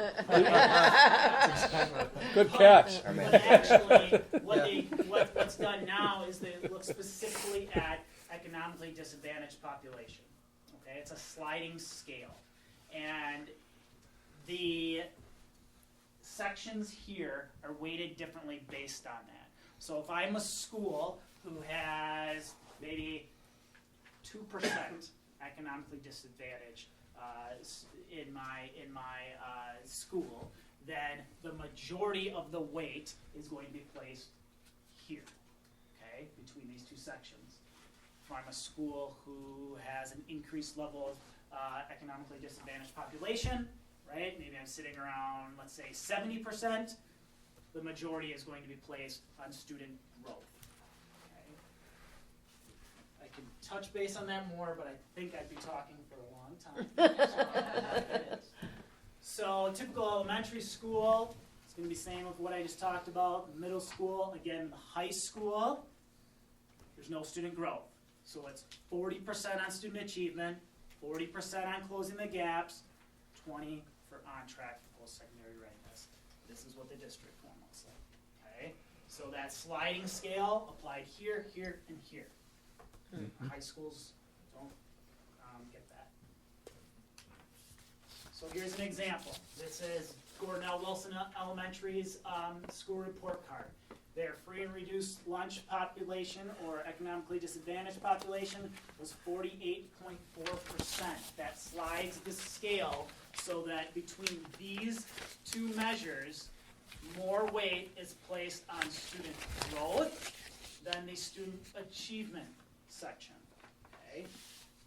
Good catch. But actually, what's done now is they look specifically at economically disadvantaged population. Okay, it's a sliding scale, and the sections here are weighted differently based on that. So if I'm a school who has maybe 2% economically disadvantaged in my school, then the majority of the weight is going to be placed here, okay, between these two sections. If I'm a school who has an increased level of economically disadvantaged population, right, maybe I'm sitting around, let's say 70%, the majority is going to be placed on student growth. Okay. I can touch base on that more, but I think I'd be talking for a long time. So typical elementary school, it's going to be the same with what I just talked about. Middle school, again, the high school, there's no student growth. So it's 40% on student achievement, 40% on closing the gaps, 20 for on-track for post-secondary readiness. This is what the district one looks like. Okay? So that sliding scale applied here, here, and here. High schools don't get that. So here's an example. This is Gordon L. Wilson Elementary's school report card. Their free and reduced lunch population or economically disadvantaged population was 48.4%. That slides the scale so that between these two measures, more weight is placed on student growth than the student achievement section. Okay?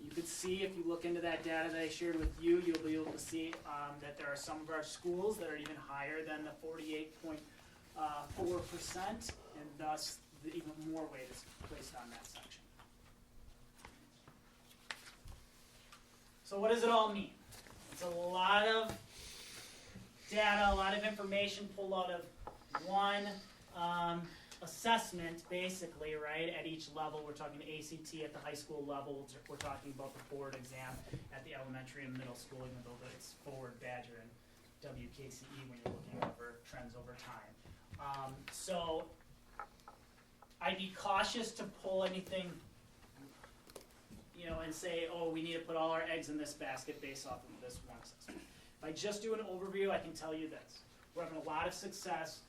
You could see, if you look into that data that I shared with you, you'll be able to see that there are some of our schools that are even higher than the 48.4%, and thus even more weight is placed on that section. So what does it all mean? It's a lot of data, a lot of information pulled out of one assessment, basically, right, at each level. We're talking ACT at the high school level. We're talking about the board exam at the elementary and middle school, even though it's forward Badger and WKCE when you're looking over trends over time. So I'd be cautious to pull anything, and say, oh, we need to put all our eggs in this basket based off of this one assessment. If I just do an overview, I can tell you this. We're having a lot of success,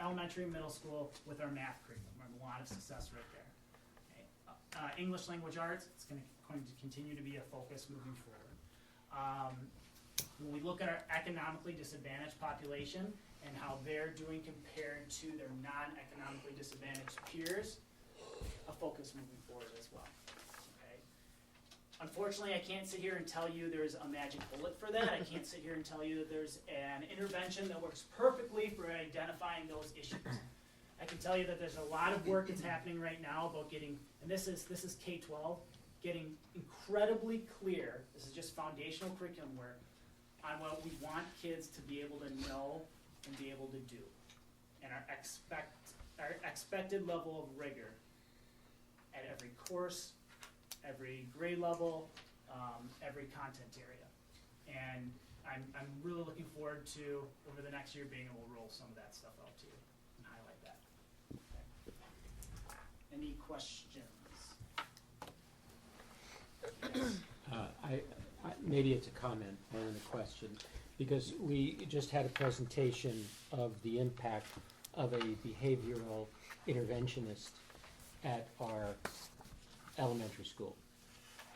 elementary and middle school, with our math curriculum. We're having a lot of success right there. Okay. English language arts, it's going to continue to be a focus moving forward. When we look at our economically disadvantaged population and how they're doing compared to their non-economically disadvantaged peers, a focus moving forward as well. Okay. Unfortunately, I can't sit here and tell you there's a magic bullet for that. I can't sit here and tell you that there's an intervention that works perfectly for identifying those issues. I can tell you that there's a lot of work that's happening right now about getting, and this is K-12, getting incredibly clear, this is just foundational curriculum work, on what we want kids to be able to know and be able to do, and our expected level of rigor at every course, every grade level, every content area. And I'm really looking forward to, over the next year, being able to roll some of that stuff out to you and highlight that. Okay. Any questions? Maybe it's a comment more than a question, because we just had a presentation of the impact of a behavioral interventionist at our elementary school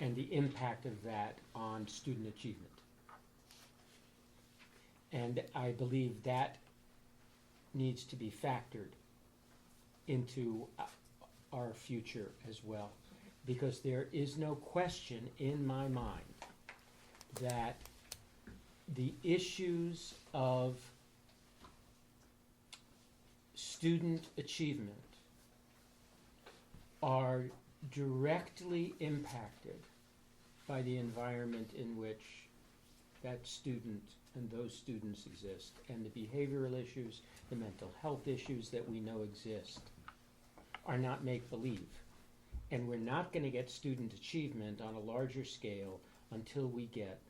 and the impact of that on student achievement. And I believe that needs to be factored into our future as well, because there is no question in my mind that the issues of student achievement are directly impacted by the environment in which that student and those students exist, and the behavioral issues, the mental health issues that we know exist are not make-believe. And we're not going to get student achievement on a larger scale until we get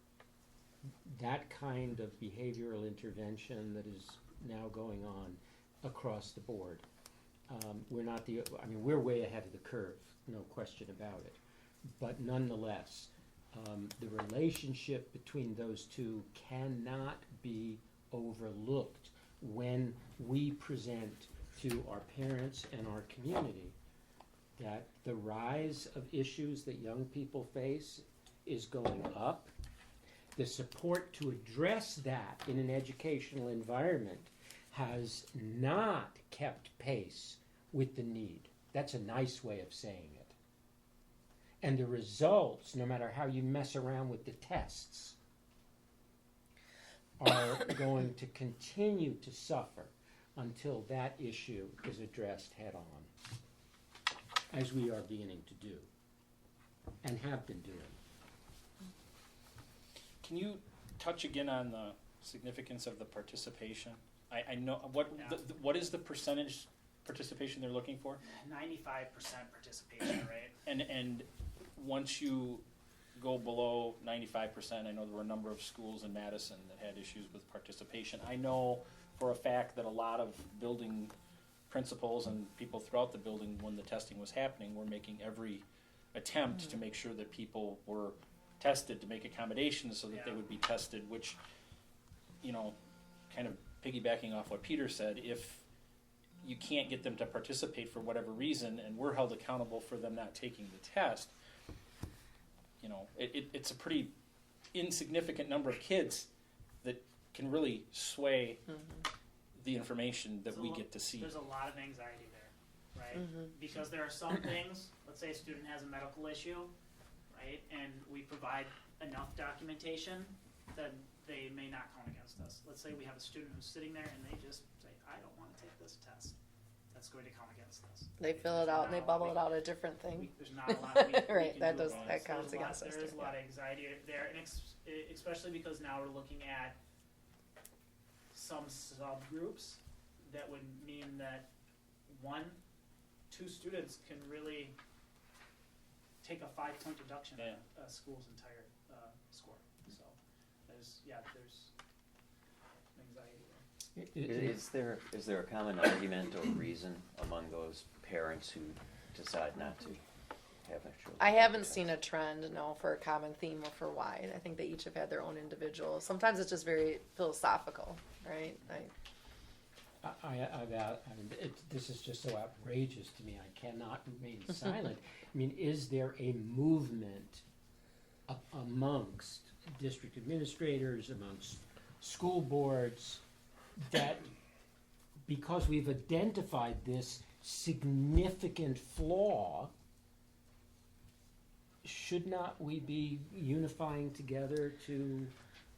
that kind of behavioral intervention that is now going on across the board. We're way ahead of the curve, no question about it. But nonetheless, the relationship between those two cannot be overlooked when we present to our parents and our community that the rise of issues that young people face is going up. The support to address that in an educational environment has not kept pace with the need. That's a nice way of saying it. And the results, no matter how you mess around with the tests, are going to continue to suffer until that issue is addressed head on, as we are beginning to do and have been doing. Can you touch again on the significance of the participation? I know, what is the percentage participation they're looking for? 95% participation rate. And once you go below 95%, I know there were a number of schools in Madison that had issues with participation. I know for a fact that a lot of building principals and people throughout the building, when the testing was happening, were making every attempt to make sure that people were tested, to make accommodations so that they would be tested, which, you know, kind of piggybacking off what Peter said, if you can't get them to participate for whatever reason and we're held accountable for them not taking the test, you know, it's a pretty insignificant number of kids that can really sway the information that we get to see. There's a lot of anxiety there, right? Because there are some things, let's say a student has a medical issue, right, and we provide enough documentation, then they may not count against us. Let's say we have a student who's sitting there and they just say, I don't want to take this test. That's going to count against us. They fill it out and they bubble it out a different thing. There's not a lot we Right, can that do does, about that it. counts against us. There is too, a lot of anxiety there, and especially because now we're looking at some subgroups that would mean that 2 students can really take a 5-point deduction in a school's entire score. So there's anxiety there. Is there a common argument or reason among those parents who decide not to have their children? I haven't seen a trend, no, for a common theme or for why. I think they each have had their own individual. Sometimes it's just very philosophical, right? This is just so outrageous to me. I cannot remain silent. I mean, is there a movement amongst district administrators, amongst school boards, that because we've identified this significant flaw, should not we be unifying together to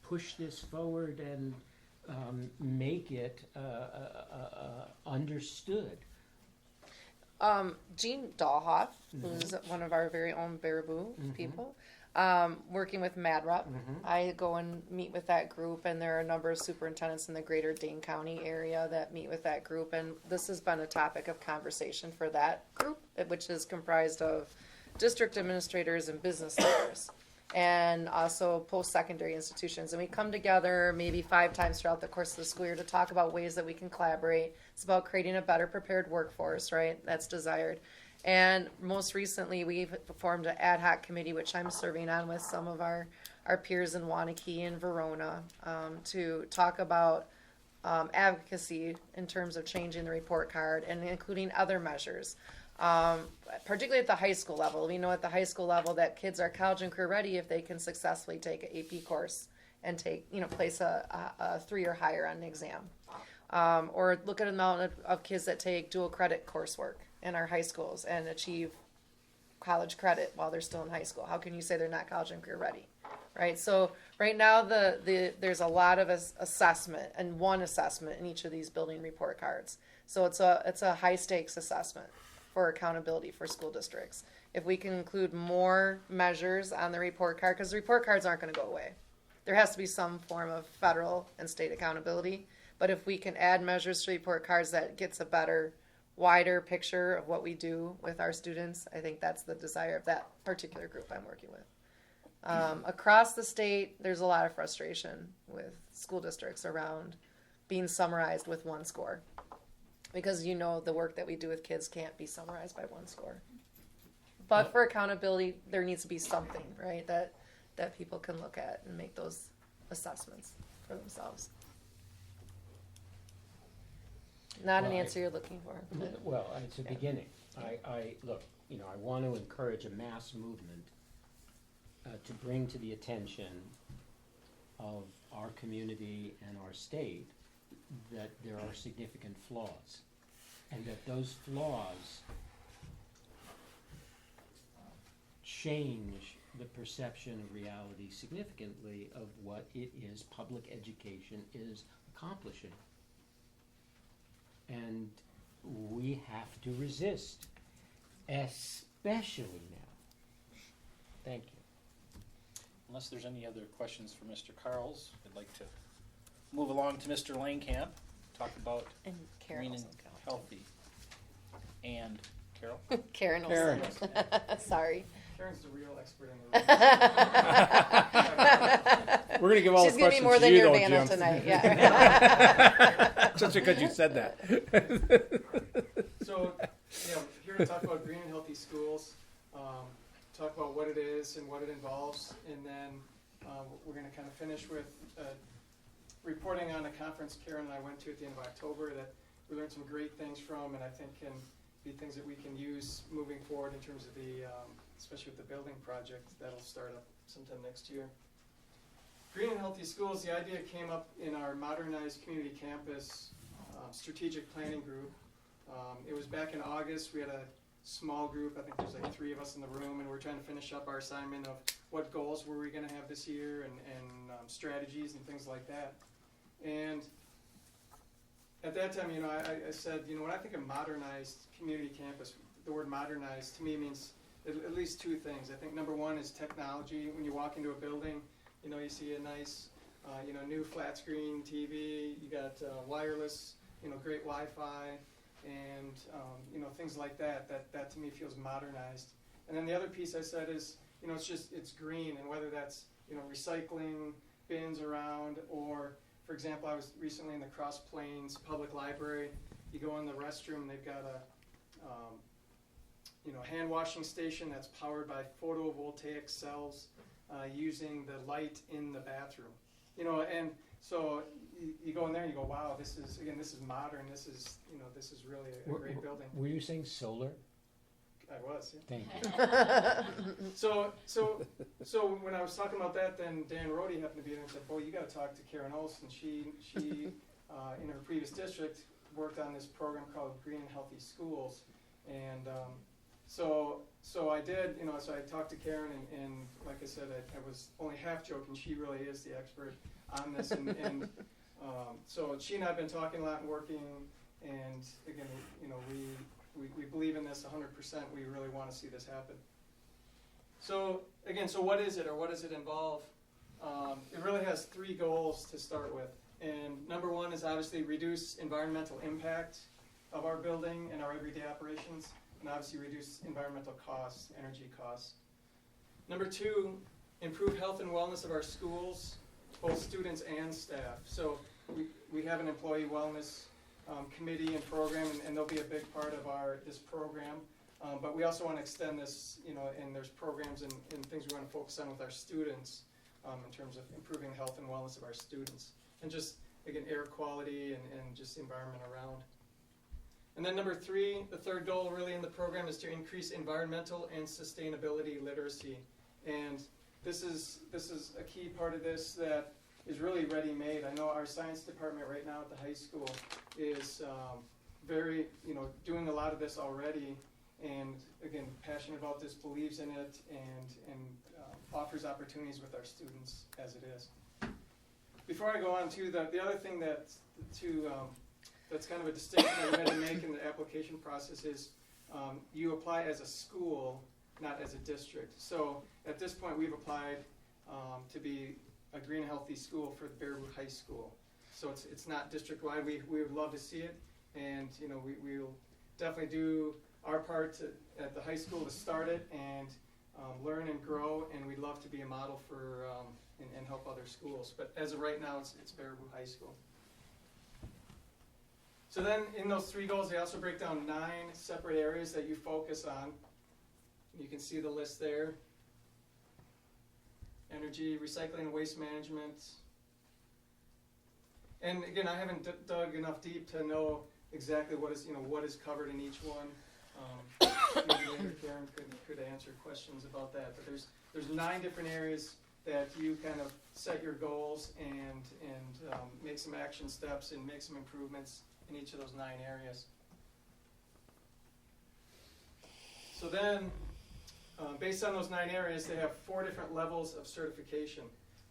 push this forward and make it understood? Jean Dahlhoff, who's one of our very own Baraboo people, working with MadRep. I go and meet with that group, and there are a number of superintendents in the greater Dane County area that meet with that group, and this has been a topic of conversation for that group, which is comprised of district administrators and business leaders, and also post-secondary institutions. And we come together maybe 5 times throughout the course of the school year to talk about ways that we can collaborate. It's about creating a better prepared workforce, right? That's desired. And most recently, we've formed an ad hoc committee, which I'm serving on with some of our peers in Waunakee and Verona, to talk about advocacy in terms of changing the report card and including other measures. Particularly at the high school level. We know at the high school level that kids are college and career ready if they can successfully take an AP course and place a 3 or higher on an exam. Or look at the amount of kids that take dual credit coursework in our high schools and achieve college credit while they're still in high school. How can you say they're not college and career ready? Right? So right now there's a lot of assessment and one assessment in each of these building report cards. So it's a high stakes assessment for accountability for school districts. If we can include more measures on the report card, because the report cards aren't going to go away. There has to be some form of federal and state accountability. But if we can add measures to report cards that gets a better, wider picture of what we do with our students, I think that's the desire of that particular group I'm working with. Across the state, there's a lot of frustration with school districts around being summarized with 1 score. Because the work that we do with kids can't be summarized by 1 score. But for accountability, there needs to be something, right, that people can look at and make those assessments for themselves. Not an Well, answer you're looking for. Well, it's a beginning. Look, I want to encourage a mass movement to bring to the attention of our community and our state that there are significant flaws, and that those flaws change the perception of reality significantly of what it is public education is accomplishing. And we have to resist, especially now. Thank you. Unless there's any other questions for Mr. Carls, I'd like to move along to Mr. Langkamp, talk about And Karen green also and got healthy. And Carol? Karen will Karen. Sorry. Karen's the real expert in the room. We're gonna give all She's the gonna be questions more to than you your though, Vanna Jim. tonight, yeah. Just because you said that. So, here to talk about green and healthy schools, talk about what it is and what it involves, and then we're going to kind of finish with reporting on a conference Karen and I went to at the end of October that we learned some great things from, and I think can be things that we can use moving forward in terms of the, especially with the building project that'll start up sometime next year. Green and healthy schools, the idea came up in our modernized community campus strategic planning group. It was back in August. We had a small group. I think there's like 3 of us in the room, and we're trying to finish up our assignment of what goals were we going to have this year and strategies and things like that. And at that time, I said, when I think of modernized community campus, the word modernized to me means at least 2 things. I think number 1 is technology. When you walk into a building, you see a nice, new flat screen TV. You got wireless, great Wi-Fi, and things like that. That to me feels modernized. And then the other piece I said is, it's green, and whether that's recycling bins around, or for example, I was recently in the Cross Plains Public Library. You go in the restroom, they've got a hand washing station that's powered by photovoltaic cells using the light in the bathroom. And so you go in there and you go, wow, this is modern. This is really a great building. Were you saying solar? I was, yeah. Thank you. So when I was talking about that, then Dan Rohde happened to be there and said, boy, you got to talk to Karen Olson. She in her previous district worked on this program called Green and Healthy Schools. And so I did, so I talked to Karen, and like I said, I was only half joking. She really is the expert on this. And so she and I have been talking a lot and working, and again, we believe in this 100%. We really want to see this happen. So again, so what is it, or what does it involve? It really has 3 goals to start with. And number 1 is obviously reduce environmental impact of our building and our everyday operations, and obviously reduce environmental costs, energy costs. Number 2, improve health and wellness of our schools, both students and staff. So we have an employee wellness committee and program, and they'll be a big part of this program. But we also want to extend this, and there's programs and things we want to focus on with our students in terms of improving the health and wellness of our students. And just, again, air quality and just the environment around. And then number 3, the third goal really in the program is to increase environmental and sustainability literacy. And this is a key part of this that is really ready-made. I know our science department right now at the high school is very, doing a lot of this already, and again, passionate about this, believes in it, and offers opportunities with our students as it is. Before I go on to the other thing that's kind of a distinction that we had to make in the application process is you apply as a school, not as a district. So at this point, we've applied to be a green and healthy school for the Baraboo High School. So it's not district-wide. We would love to see it, and we'll definitely do our part at the high school to start it and learn and grow, and we'd love to be a model for and help other schools. But as of right now, it's Baraboo High School. So then in those 3 goals, they also break down 9 separate areas that you focus on. You can see the list there. Energy, recycling, and waste management. And again, I haven't dug enough deep to know exactly what is covered in each one. Maybe later Karen could answer questions about that, but there's 9 different areas that you kind of set your goals and make some action steps and make some improvements in each of those 9 areas. So then, based on those 9 areas, they have 4 different levels of certification.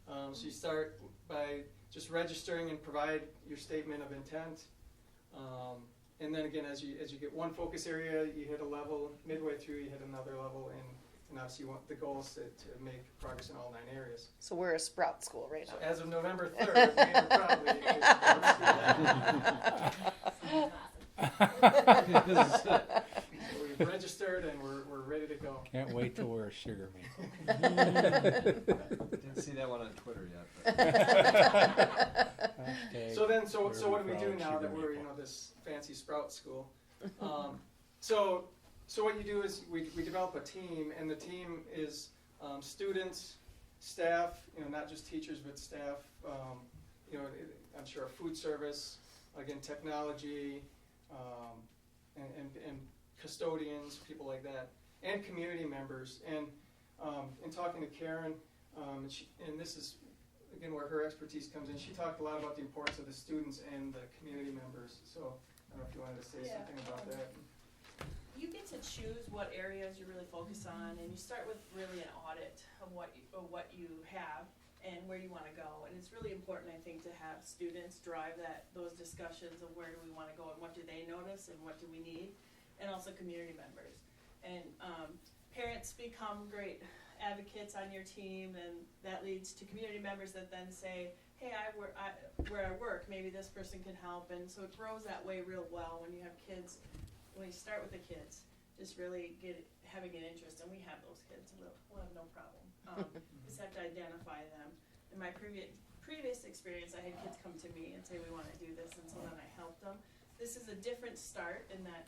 So you start by just registering and provide your statement of intent. And then again, as you get one focus area, you hit a level. Midway through, you hit another level, and obviously you want the goal is to make progress in all 9 areas. So we're a Sprout school right So now. as of November 3rd, we are probably so we've registered and we're ready to go. Can't wait till we're a sugar meet. Didn't see that one on Twitter yet. So what do we do now that we're this fancy Sprout school? So what you do is we develop a team, and the team is students, staff, not just teachers but staff. I'm sure food service, again technology, and custodians, people like that, and community members. And in talking to Karen, and this is again where her expertise comes in. She talked a lot about the importance of the students and the community members. So I don't know if you wanted to say something about that. You get to choose what areas you really focus on, and you start with really an audit of what you have and where you want to go. And it's really important, I think, to have students drive those discussions of where do we want to go and what do they notice and what do we need, and also community members. And parents become great advocates on your team, and that leads to community members that then say, hey, where I work, maybe this person can help. And so it grows that way real well when you have kids. When you start with the kids, just really having an interest, and we have those kids, we'll have no problem. Just have to identify them. In my previous experience, I had kids come to me and say, we want to do this, and so then I helped them. This is a different start in that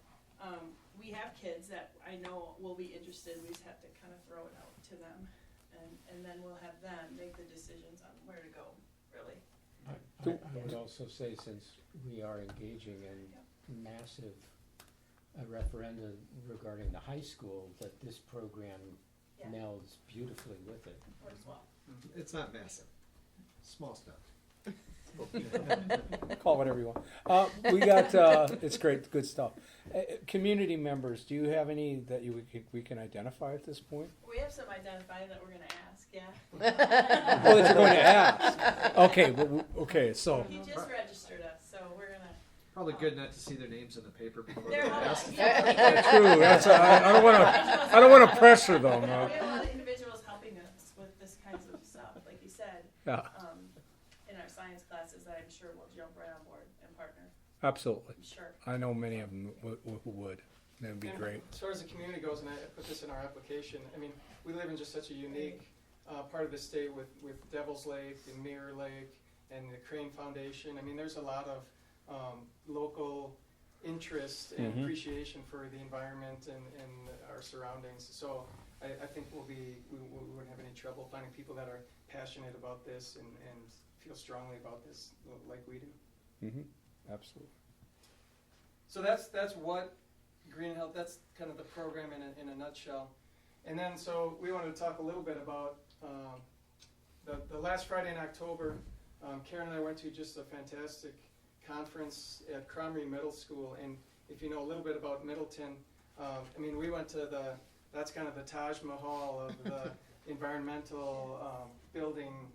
we have kids that I know will be interested. We just have to kind of throw it out to them, and then we'll have them make the decisions on where to go, really. I would also say, since we are engaging in massive referenda regarding the high school, that this program melds beautifully with it. Works well. It's not massive. Small steps. Call whatever you want. We got, it's great, good stuff. Community members, do you have any that we can identify at this point? We have some identified that we're going to ask, Oh, that you're going to ask. Okay, so. He just registered us, so we're going to. Probably good not to see their names in the paper before they They're ask. True. I don't want to pressure them. We have a lot of individuals helping us with this kinds of stuff, like you said. Yeah. In our science classes, that I'm sure will jump right on board and partner. Absolutely. I'm sure. I know many of them who would. That would be great. As far as the community goes, and I put this in our application, I mean, we live in just such a unique part of the state with Devil's Lake and Mirror Lake and the Crane Foundation. I mean, there's a lot of local interest and appreciation for the environment and our surroundings. So I think we wouldn't have any trouble finding people that are passionate about this and feel strongly about this like we do. Mm-hmm. Absolutely. So that's what Green Health, that's kind of the program in a nutshell. And then so we wanted to talk a little bit about the last Friday in October. Karen and I went to just a fantastic conference at Cromrie Middle School, and if you know a little bit about Middleton, I mean, we went to that's kind of the Taj Mahal of the environmental building,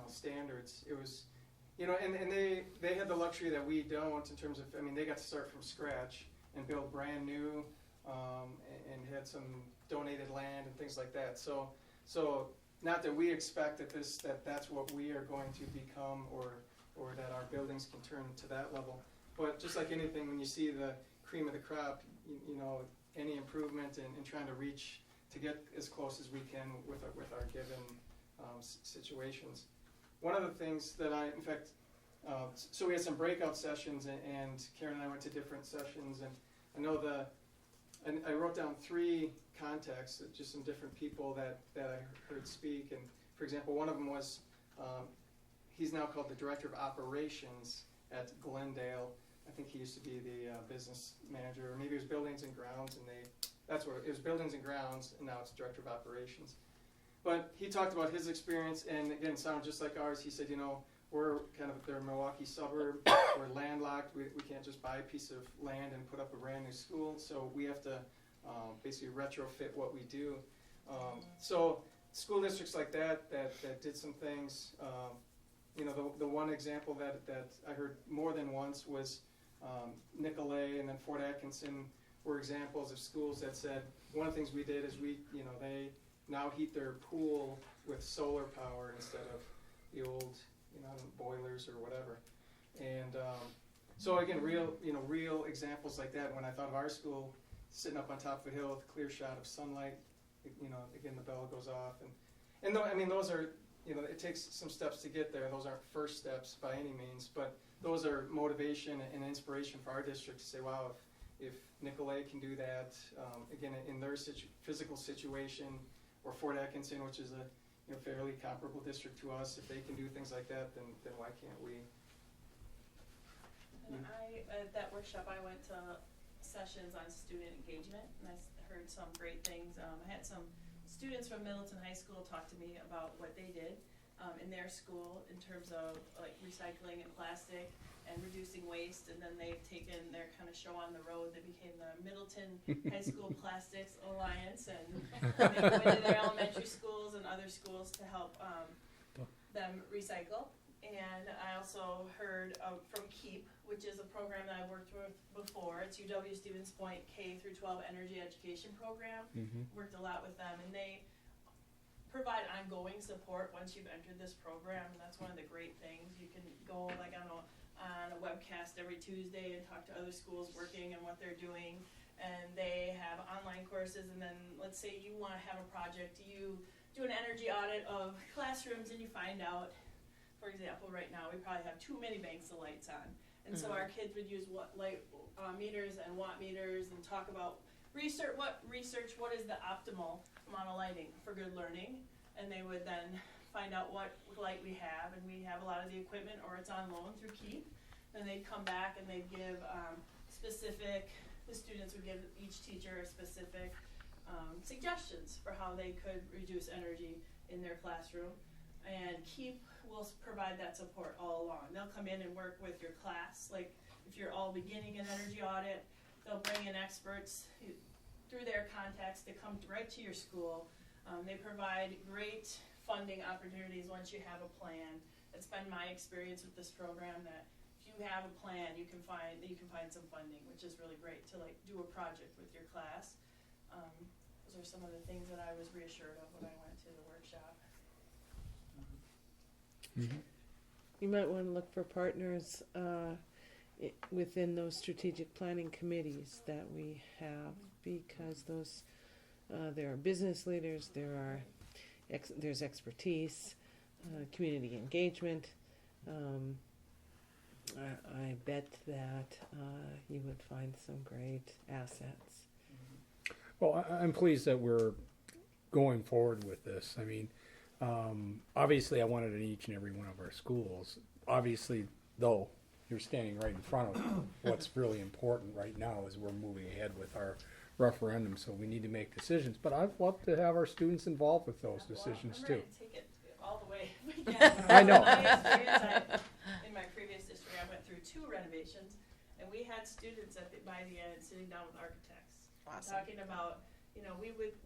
standards. It was, and they had the luxury that we don't in terms of, I mean, they got to start from scratch and build brand new, and had some donated land and things like that. So not that we expect that's what we are going to become or that our buildings can turn to that level. But just like anything, when you see the cream of the crop, any improvement in trying to get as close as we can with our given situations. One of the things that in fact, so we had some breakout sessions, and Karen and I went to different sessions, and I know I wrote down 3 contacts, just some different people that I heard speak. And for example, one of them was, he's now called the Director of Operations at Glendale, I think he used to be the business manager, or maybe it was buildings and grounds, and it was buildings and grounds, and now it's director of operations. But he talked about his experience, and again, it sounded just like ours. He said, we're kind of the Milwaukee suburb, we're landlocked, we can't just buy a piece of land and put up a brand new school, so we have to basically retrofit what we do. So school districts like that did some things. The one example that I heard more than once was Nicolay and then Fort Atkinson were examples of schools that said, one of the things we did is they now heat their pool with solar power instead of the old, boilers or whatever. And so again, real examples like that. When I thought of our school sitting up on top of a hill with a clear shot of sunlight, again, the bell goes off. And those are, it takes some steps to get there. Those aren't first steps by any means, but those are motivation and inspiration for our district to say, wow, if Nicolay can do that, again, in their physical situation, or Fort Atkinson, which is a fairly comparable district to us, if they can do things like that, then why can't we? And at that workshop, I went to sessions on student engagement, and I heard some great things. I had some students from Middleton High School talk to me about what they did in their school in terms of like recycling and plastic and reducing waste, and then they've taken their kind of show on the road. They became the Middleton High School Plastics Alliance, and they go into their elementary schools and other schools to help them recycle. And I also heard from KEEP, which is a program that I've worked with before. It's UW Stevens Point K through 12 Energy Education Program. Worked a lot with them, and they provide ongoing support once you've entered this program. And that's one of the great things. You can go like on a webcast every Tuesday and talk to other schools working and what they're doing. And they have online courses, and then let's say you want to have a project, you do an energy audit of classrooms and you find out, for example, right now we probably have too many banks of lights on. And so our kids would use light meters and watt meters and talk about what is the optimal amount of lighting for good learning. And they would then find out what light we have, and we have a lot of the equipment, or it's on loan through KEEP. Then they'd come back and they'd give the students would give each teacher specific suggestions for how they could reduce energy in their classroom. And KEEP will provide that support all along. They'll come in and work with your class. Like if you're all beginning an energy audit, they'll bring in experts through their contacts to come right to your school. They provide great funding opportunities once you have a plan. It's been my experience with this program that if you have a plan, you can find some funding, which is really great to like do a project with your class. Those are some of the things that I was reassured of when I went to the workshop. You might want to look for partners within those strategic planning committees that we have, because those there are business leaders, there's expertise, community engagement. I bet that you would find some great assets. Well, I'm pleased that we're going forward with this. I mean, obviously I want it in each and every one of our schools. Obviously, though, you're standing right in front of what's really important right now as we're moving ahead with our referendum, so we need to make decisions. But I'd love to have our students involved with those decisions too. I'm ready to take it all the way. I know. My experience, in my previous district, I went through 2 renovations, and we had students by the end sitting down with architects, talking about,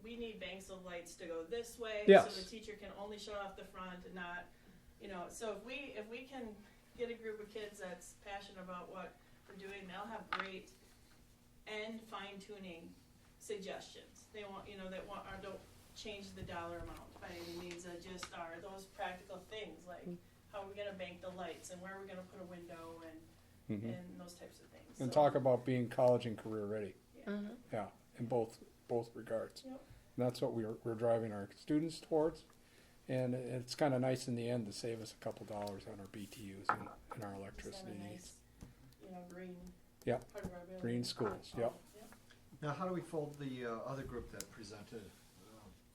we need banks of lights to go this way, so the teacher can only shut off the front and not, So if we can get a group of kids that's passionate about what we're doing, they'll have great and fine-tuning suggestions. They want, don't change the dollar amount by any means. That just are those practical things, like how are we going to bank the lights and where are we going to put a window and those types of things. And talk about being college and career ready. Yeah, in both regards. Yep. And that's what we're driving our students towards. And it's kind of nice in the end to save us a couple dollars on our BTUs and our electricity needs. Green. Yeah, part of our building. green schools. Yep. Now, how do we fold the other group that presented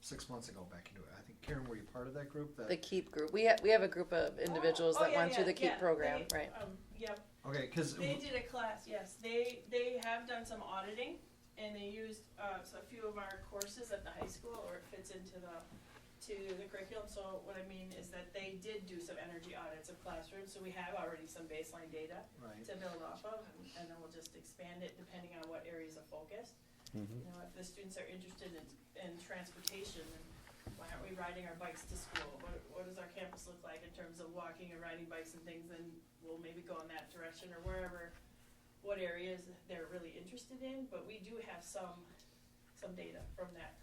6 months ago back into it. I think, Karen, were you part of that group? The KEEP group. We have a group of individuals that went through the KEEP program, right? Yep, Okay, because they did a class, yes, they have done some auditing, and they used, so a few of our courses at the high school, or it fits into the curriculum. So what I mean is that they did do some energy audits of classrooms, so we have already some baseline data to build off of, and then we'll just expand it depending on what areas of focus. You know, if the students are interested in transportation, then why aren't we riding our bikes to school? What does our campus look like in terms of walking and riding bikes and things? Then we'll maybe go in that direction, or wherever, what areas they're really interested in. But we do have some data from that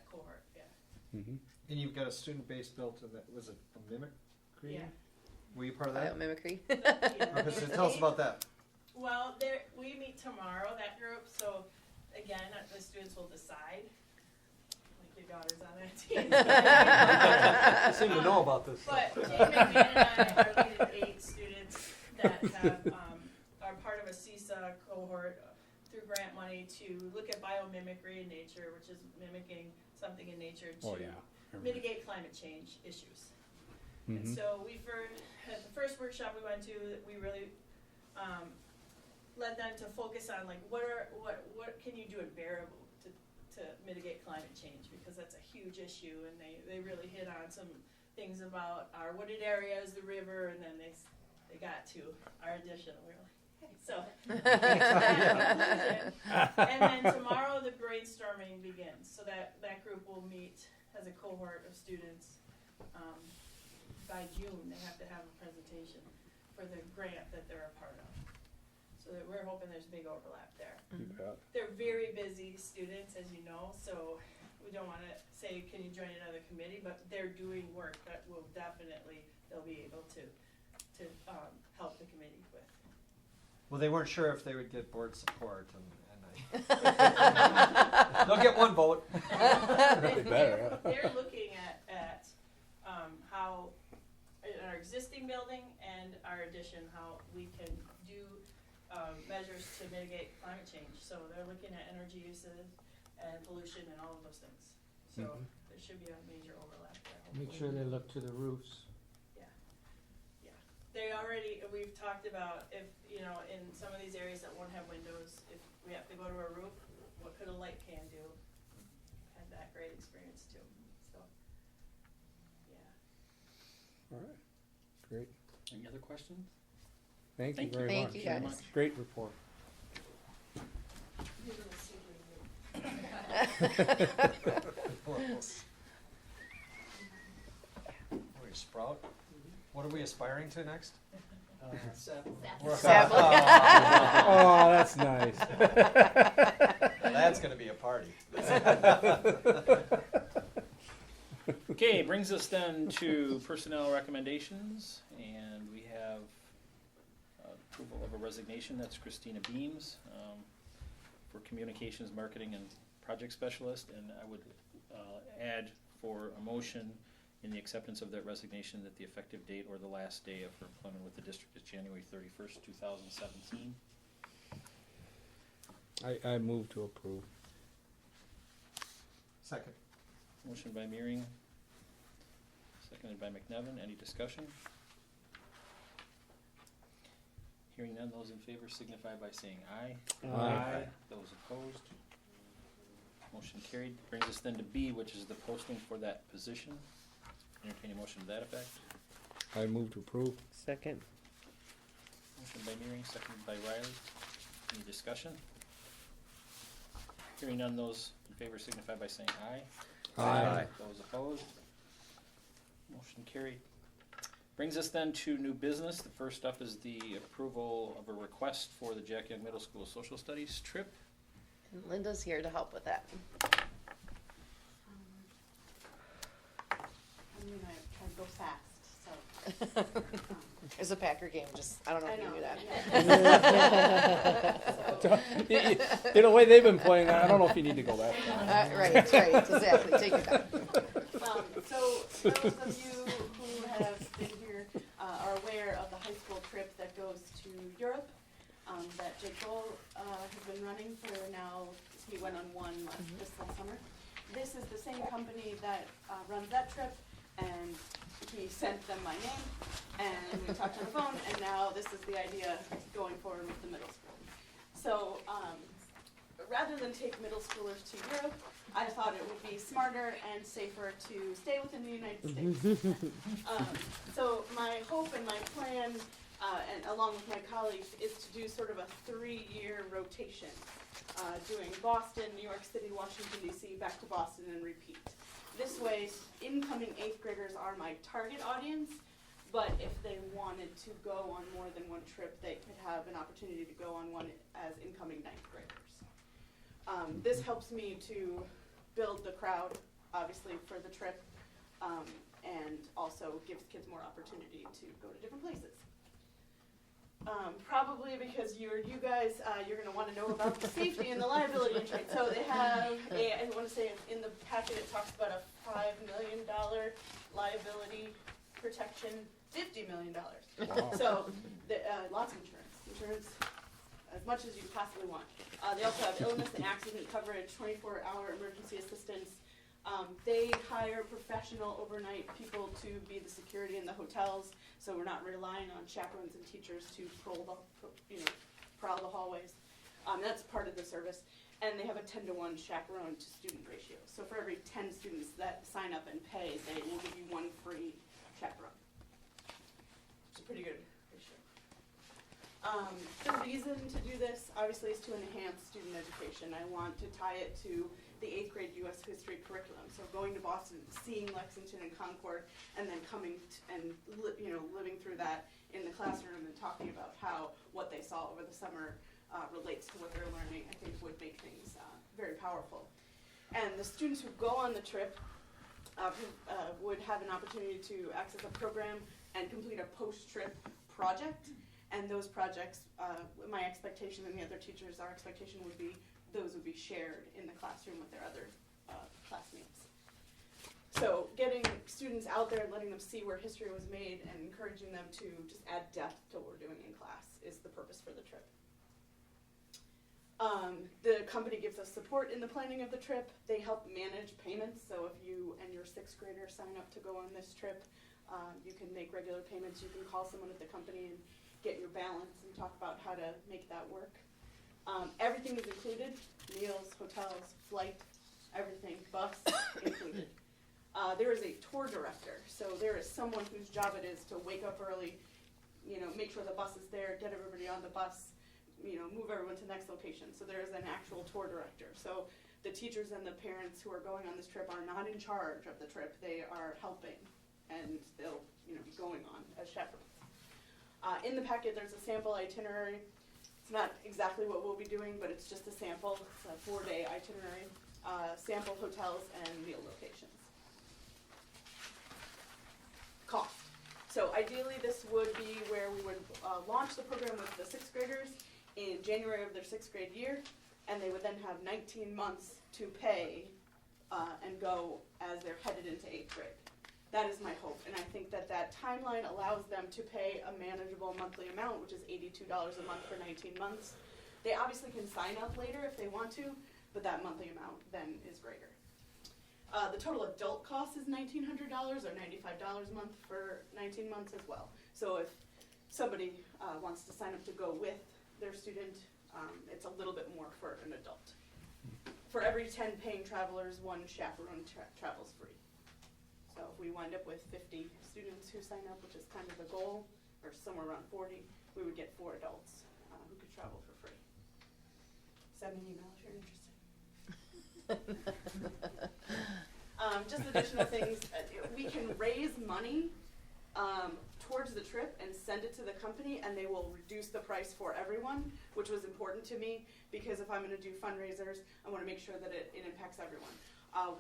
cohort, yeah. And you've got a student base built in that, was it a mimicry? Yeah. Were you part of that? Biomimicry. Okay, so tell us about that. Well, we meet tomorrow, that group, so again, the students will decide. Like your daughter's on that team. I seem to know about this. But Jane McMahon and I are leading 8 students that are part of a CISA cohort through grant money to look at biomimicry in nature, which is mimicking something in nature to mitigate climate change issues. And so at the first workshop we went to, we really led them to focus on like what can you do in Bearable to mitigate climate change, because that's a huge issue, and they really hit on some things about our wooded areas, the river, and then they got to our addition. We were like, hey, so and then tomorrow the brainstorming begins. So that group will meet as a cohort of students. By June, they have to have a presentation for the grant that they're a part of. So that we're hoping there's big overlap there. They're very busy students, as you know, so we don't want to say, can you join another committee? But they're doing work that will definitely, they'll be able to help the committee with. Well, they weren't sure if they would get board support, and they'll get one vote. They're looking at how in our existing building and our addition, how we can do measures to mitigate climate change. So they're looking at energy uses and pollution and all of those things. So there should be a major overlap there. Make sure they look to the roofs. They already, we've talked about if, in some of these areas that won't have windows, if we have to go to a roof, what could a light can do? Had that great experience too, so, yeah. All right, great. Any other questions? Thank you very Thank much. you guys. Great report. Sprout. What are we aspiring to next? Sadly. Oh, that's nice. That's going to be a party. Okay, brings us then to personnel recommendations, and we have approval of a resignation. That's Christina Beams for communications, marketing, and project specialist. And I would add for a motion in the acceptance of that resignation that the effective date or the last day of her employment with the district is January 31st, 2017. I move to approve. Second. Motion by Meering, seconded by McNevin. Any discussion? Hearing none, those in favor signify by saying aye. Aye. Those opposed? Motion carried. Brings us then to B, which is the posting for that position. Entertain a motion to that effect. I move to approve. Second. Motion by Meering, seconded by Riley. Any discussion? Hearing none, those in favor signify by saying aye. Aye. Those opposed? Motion carried. Brings us then to new business. The first up is the approval of a request for the Jack Young Middle School Social Studies trip. And Linda's here to help with that. I'm gonna try to go fast, so. There's a Packer game, just, I don't know if you knew that. The way they've been playing, I don't know if you need to go that far. Right, exactly, take it down. So those of you who have been here are aware of the high school trip that goes to Europe, that Jake Cole has been running for now, he went on one this last summer. this is the same company that runs that trip, and he sent them my name, and we talked on the phone, and now this is the idea going forward with the middle school. So rather than take middle schoolers to Europe, I thought it would be smarter and safer to stay within the United States. So my hope and my plan, and along with my colleagues, is to do sort of a 3-year rotation, doing Boston, New York City, Washington, D.C., back to Boston, and repeat. This way, incoming 8th graders are my target audience, but if they wanted to go on more than one trip, they could have an opportunity to go on one as incoming 9th graders. This helps me to build the crowd, obviously, for the trip, and also gives kids more opportunity to go to different places. Probably because you guys, you're going to want to know about the safety and the liability insurance. So they have I want to say in the packet it talks about a $5 million liability protection, $50 million. Wow. So lots of insurance, as much as you possibly want. They also have illness and accident coverage, 24-hour emergency assistance. They hire professional overnight people to be the security in the hotels, so we're not relying on chaperones and teachers to prowl the hallways. That's part of the service. And they have a 10-to-1 chaperone to student ratio. So for every 10 students that sign up and pay, they will give you 1 free chaperone. It's a pretty good ratio. The reason to do this, obviously, is to enhance student education. I want to tie it to the 8th grade U.S. history curriculum. So going to Boston, seeing Lexington and Concord, and then coming and living through that in the classroom and talking about how what they saw over the summer relates to what they're learning, I think would make things very powerful. And the students who go on the trip would have an opportunity to access a program and complete a post-trip project. And those projects, my expectation and the other teachers, our expectation would be those would be shared in the classroom with their other classmates. So getting students out there and letting them see where history was made and encouraging them to just add depth to what we're doing in class is the purpose for the trip. The company gives us support in the planning of the trip. They help manage payments, so if you and your 6th grader sign up to go on this trip, you can make regular payments. You can call someone at the company and get your balance and talk about how to make that work. Everything is included, meals, hotels, flight, everything, bus included. There is a tour director, so there is someone whose job it is to wake up early, make sure the bus is there, get everybody on the bus, move everyone to the next location. So there is an actual tour director. So the teachers and the parents who are going on this trip are not in charge of the trip. They are helping, and they'll be going on as chaperones. In the packet, there's a sample itinerary. It's not exactly what we'll be doing, but it's just a sample. It's a 4-day itinerary, sample hotels and meal locations. Cost. So ideally, this would be where we would launch the program with the 6th graders in January of their 6th grade year, and they would then have 19 months to pay and go as they're headed into 8th grade. That is my hope, and I think that timeline allows them to pay a manageable monthly amount, which is $82 a month for 19 months. They obviously can sign up later if they want to, but that monthly amount then is greater. The total adult cost is $1,900 or $95 a month for 19 months as well. So if somebody wants to sign up to go with their student, it's a little bit more for an adult. For every 10 paying travelers, 1 chaperone travels free. So if we wind up with 50 students who sign up, which is kind of the goal, or somewhere around 40, we would get 4 adults who could travel for free. Send me an email if you're interested. Just additional things. We can raise money towards the trip and send it to the company, and they will reduce the price for everyone, which was important to me, because if I'm going to do fundraisers, I want to make sure that it impacts everyone.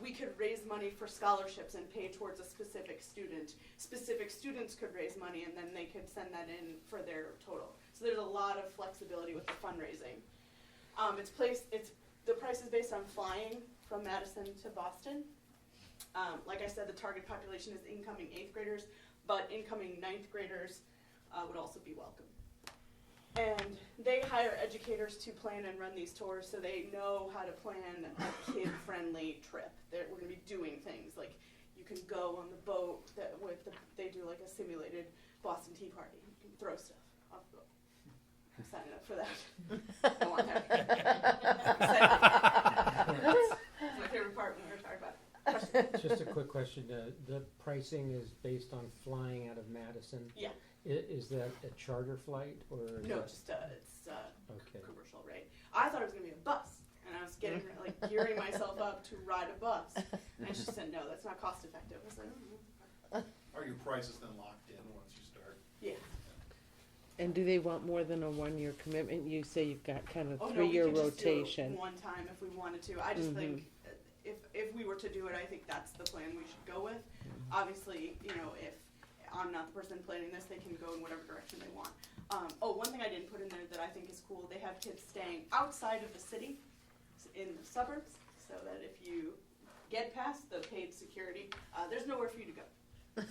We could raise money for scholarships and pay towards a specific student. Specific students could raise money, and then they could send that in for their total. So there's a lot of flexibility with the fundraising. The price is based on flying from Madison to Boston. Like I said, the target population is incoming 8th graders, but incoming 9th graders would also be welcome. And they hire educators to plan and run these tours, so they know how to plan a kid-friendly trip. We're going to be doing things like you can go on the boat they do like a simulated Boston Tea Party. You can throw stuff off the boat. I'm signing up for that. I want that. That's my favorite part when we were talking about it. Just a quick question, the pricing is based on flying out of Madison? Yeah. Is that a charter flight, or? Is No, that- just it's Okay. commercial rate. I thought it was gonna be a bus, and I was getting like gearing myself up to ride a bus, and she said, no, that's not cost effective. I was like, Are your prices then locked in once you start? yeah. And do they want more than a 1-year commitment? You say you've got kind of Oh no, we 3-year could just do it rotation. one time if we wanted to. I just think if we were to do it, I think that's the plan we should go with. Obviously, you know, if I'm not the person planning this, they can go in whatever direction they want. One thing I didn't put in there that I think is cool, they have kids staying outside of the city, in the suburbs, so that if you get past the paid security, there's nowhere for you to go. So,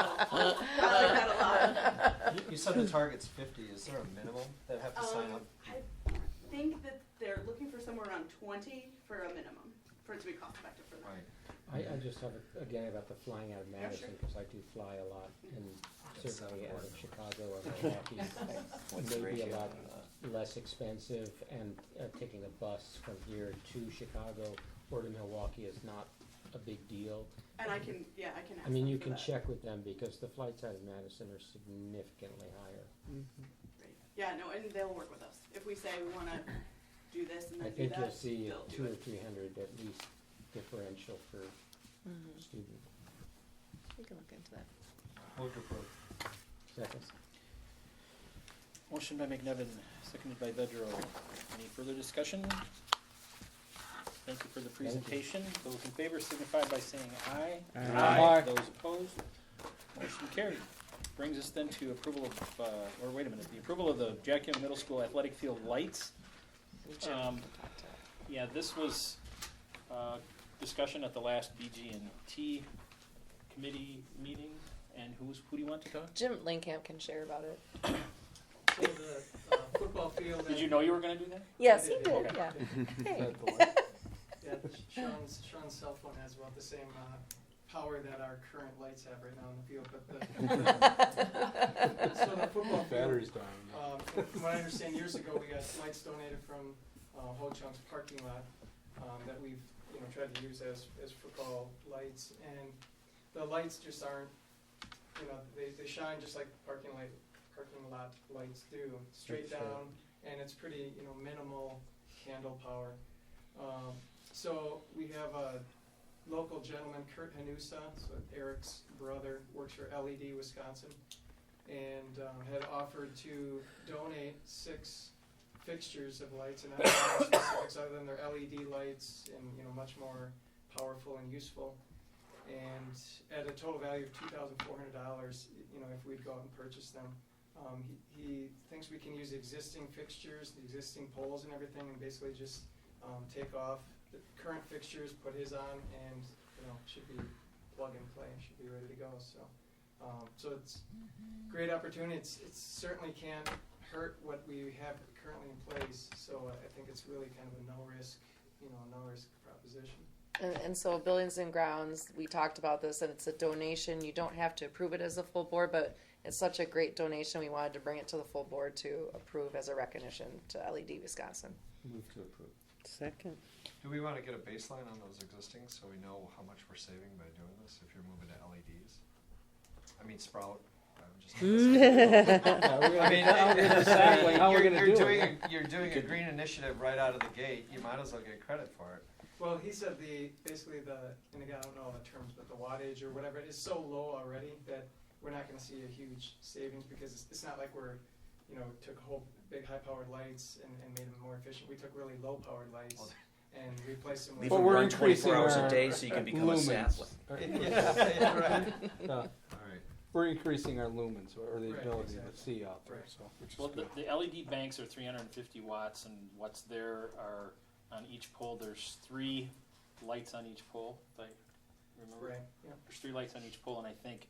I like that a lot. You said the target's 50. Is there a minimum that have to sign up? I think that they're looking for somewhere around 20 for a minimum, for it to be cost effective for them. Right. I just have again about the flying out of Yeah, Madison, sure. because I do fly a lot, and certainly out of Chicago or Milwaukee, What's the maybe a ratio lot on that? less expensive, and taking a bus from here to Chicago or to Milwaukee is not a big deal. And I can ask I mean, them you for can that. check with them, because the flights out of Madison are significantly higher. Great. Yeah, no, and they'll work with us. If we say we wanna do this and I then do think that, you'll see they'll do 200 or it. 300 at least differential for student. We can look into that. Move to approve. Second. Motion by McNevin, seconded by Bedro. Any further discussion? Thank you for the presentation. Those in favor signify by saying aye. Aye. Those opposed, motion carried. Brings us then to approval of, or wait a minute, the approval of the Jack Young Middle School athletic field lights. Yeah, this was discussion at the last BG&T committee meeting, and who do you want to talk? Jim Linkamp can share about it. So the football field. Did you know you were gonna do that? Yes, he did, Okay. yeah. Hey. Yeah, Sean's cell phone has about the same power that our current lights have right now in the field, but so the football field. Battery's dying. From what I understand, years ago, we got lights donated from Ho Chung's parking lot that we've tried to use as football lights, and the lights just aren't, they shine just like parking lot lights do, straight down, and it's pretty minimal candle power. So we have a local gentleman, Kurt Hanusa, so Eric's brother, works for LED Wisconsin, and had offered to donate 6 fixtures of lights, and I don't know specifics other than they're LED lights and much more powerful and useful. And at a total value of $2,400, if we'd go out and purchase them. He thinks we can use the existing fixtures, the existing poles and everything, and basically just take off the current fixtures, put his on, and should be plug and play, should be ready to go. So it's a great opportunity. It certainly can't hurt what we have currently in place. So I think it's really kind of a no risk proposition. And so Buildings and Grounds, we talked about this, and it's a donation. You don't have to approve it as a full board, but it's such a great donation. We wanted to bring it to the full board to approve as a recognition to LED Wisconsin. Move to approve. Second. Do we want to get a baseline on those existing so we know how much we're saving by doing this if you're moving to LEDs? I mean, Sprout. You're doing a green initiative right out of the gate. You might as well get credit for it. Well, he said and again, I don't know the terms, but the wattage or whatever is so low already that we're not going to see a huge savings, because it's not like we're, took a whole big high-powered lights and made them more efficient. We took really low-powered lights and replaced them with. Leave them run 24 hours a day so you can become a sapling. Yeah, right. All right. We're increasing our lumens, or the Right, ability exactly. to see out there, Right. so, which is Well, good. the LED banks are 350 watts, and what's there are, on each pole, there's 3 lights on each pole, if I remember. Right, yeah. There's 3 lights on each pole, and I think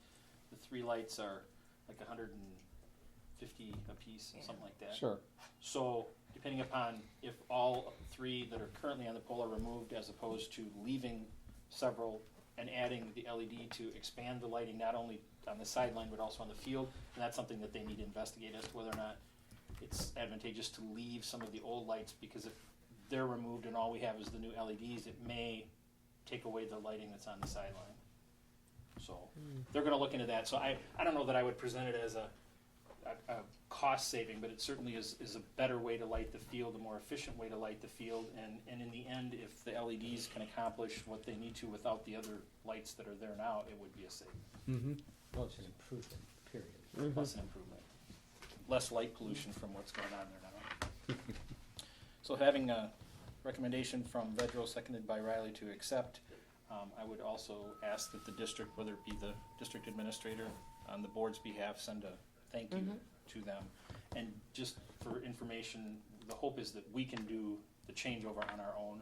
the 3 lights are like 150 apiece, something like that. Sure. So depending upon if all 3 that are currently on the pole are removed, as opposed to leaving several and adding the LED to expand the lighting, not only on the sideline, but also on the field, and that's something that they need to investigate as to whether or not it's advantageous to leave some of the old lights, because if they're removed and all we have is the new LEDs, it may take away the lighting that's on the sideline. So they're gonna look into that. So I don't know that I would present it as a cost saving, but it certainly is a better way to light the field, a more efficient way to light the field, and in the end, if the LEDs can accomplish what they need to without the other lights that are there now, it would be a save. Mm-hmm. Well, it's an improvement, period. Plus an improvement. Less light pollution from what's going on there now. So having a recommendation from Vedro, seconded by Riley, to accept, I would also ask that the district, whether it be the district administrator on the board's behalf, send a thank you to them. And just for information, the hope is that we can do the changeover on our own,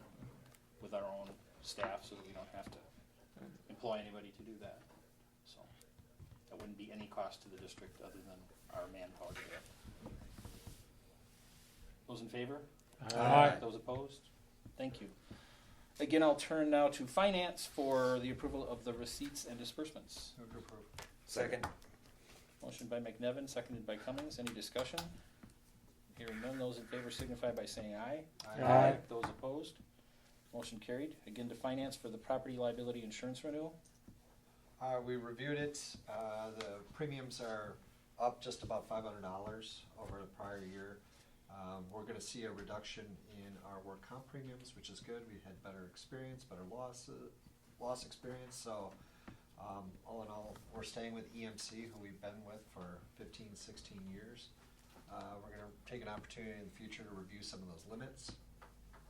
with our own staff, so that we don't have to employ anybody to do that. So that wouldn't be any cost to the district other than our manpower to do it. Those in favor? Aye. Those opposed? Thank you. Again, I'll turn now to finance for the approval of the receipts and disbursements. Move to approve. Second. Motion by McNevin, seconded by Cummings. Any discussion? Hearing none, those in favor signify by saying aye. Aye. Those opposed? Motion carried. Again, to finance for the property liability insurance renewal. We reviewed it, the premiums are up just about $500 over the prior year. We're gonna see a reduction in our work comp premiums, which is good. We had better experience, better loss experience, so all in all, we're staying with EMC, who we've been with for 15, 16 years. We're gonna take an opportunity in the future to review some of those limits,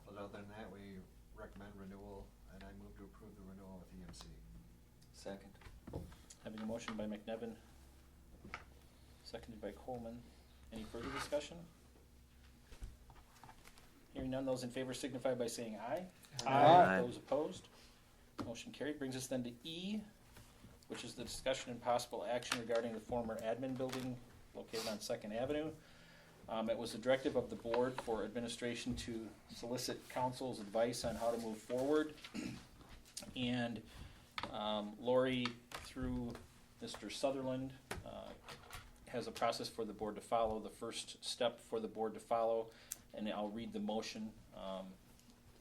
but other than that, we recommend renewal, and I move to approve the renewal with EMC. Second. Having a motion by McNevin, seconded by Coleman. Any further discussion? Hearing none, those in favor signify by saying aye. Aye. Those opposed? Motion carried. Brings us then to E, which is the discussion and possible action regarding the former admin building located on Second Avenue. It was a directive of the board for administration to solicit council's advice on how to move forward. And Lori, through Mr. Sutherland, has a process for the board to follow. The first step for the board to follow, and I'll read the motion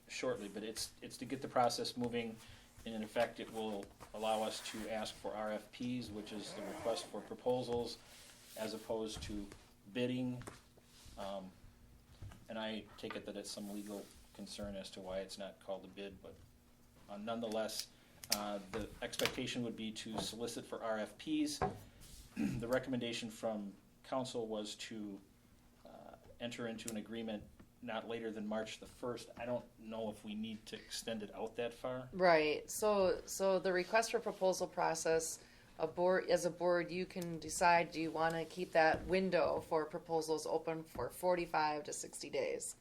shortly, but it's to get the process moving, and in effect it will allow us to ask for RFPs, which is the request for proposals, as opposed to bidding. And I take it that it's some legal concern as to why it's not called a bid, but nonetheless, the expectation would be to solicit for RFPs. The recommendation from council was to enter into an agreement not later than March the 1st. I don't know if we need to extend it out that far. Right, so the request for proposal process, as a board, you can decide, do you wanna keep that window for proposals open for 45 to 60 days?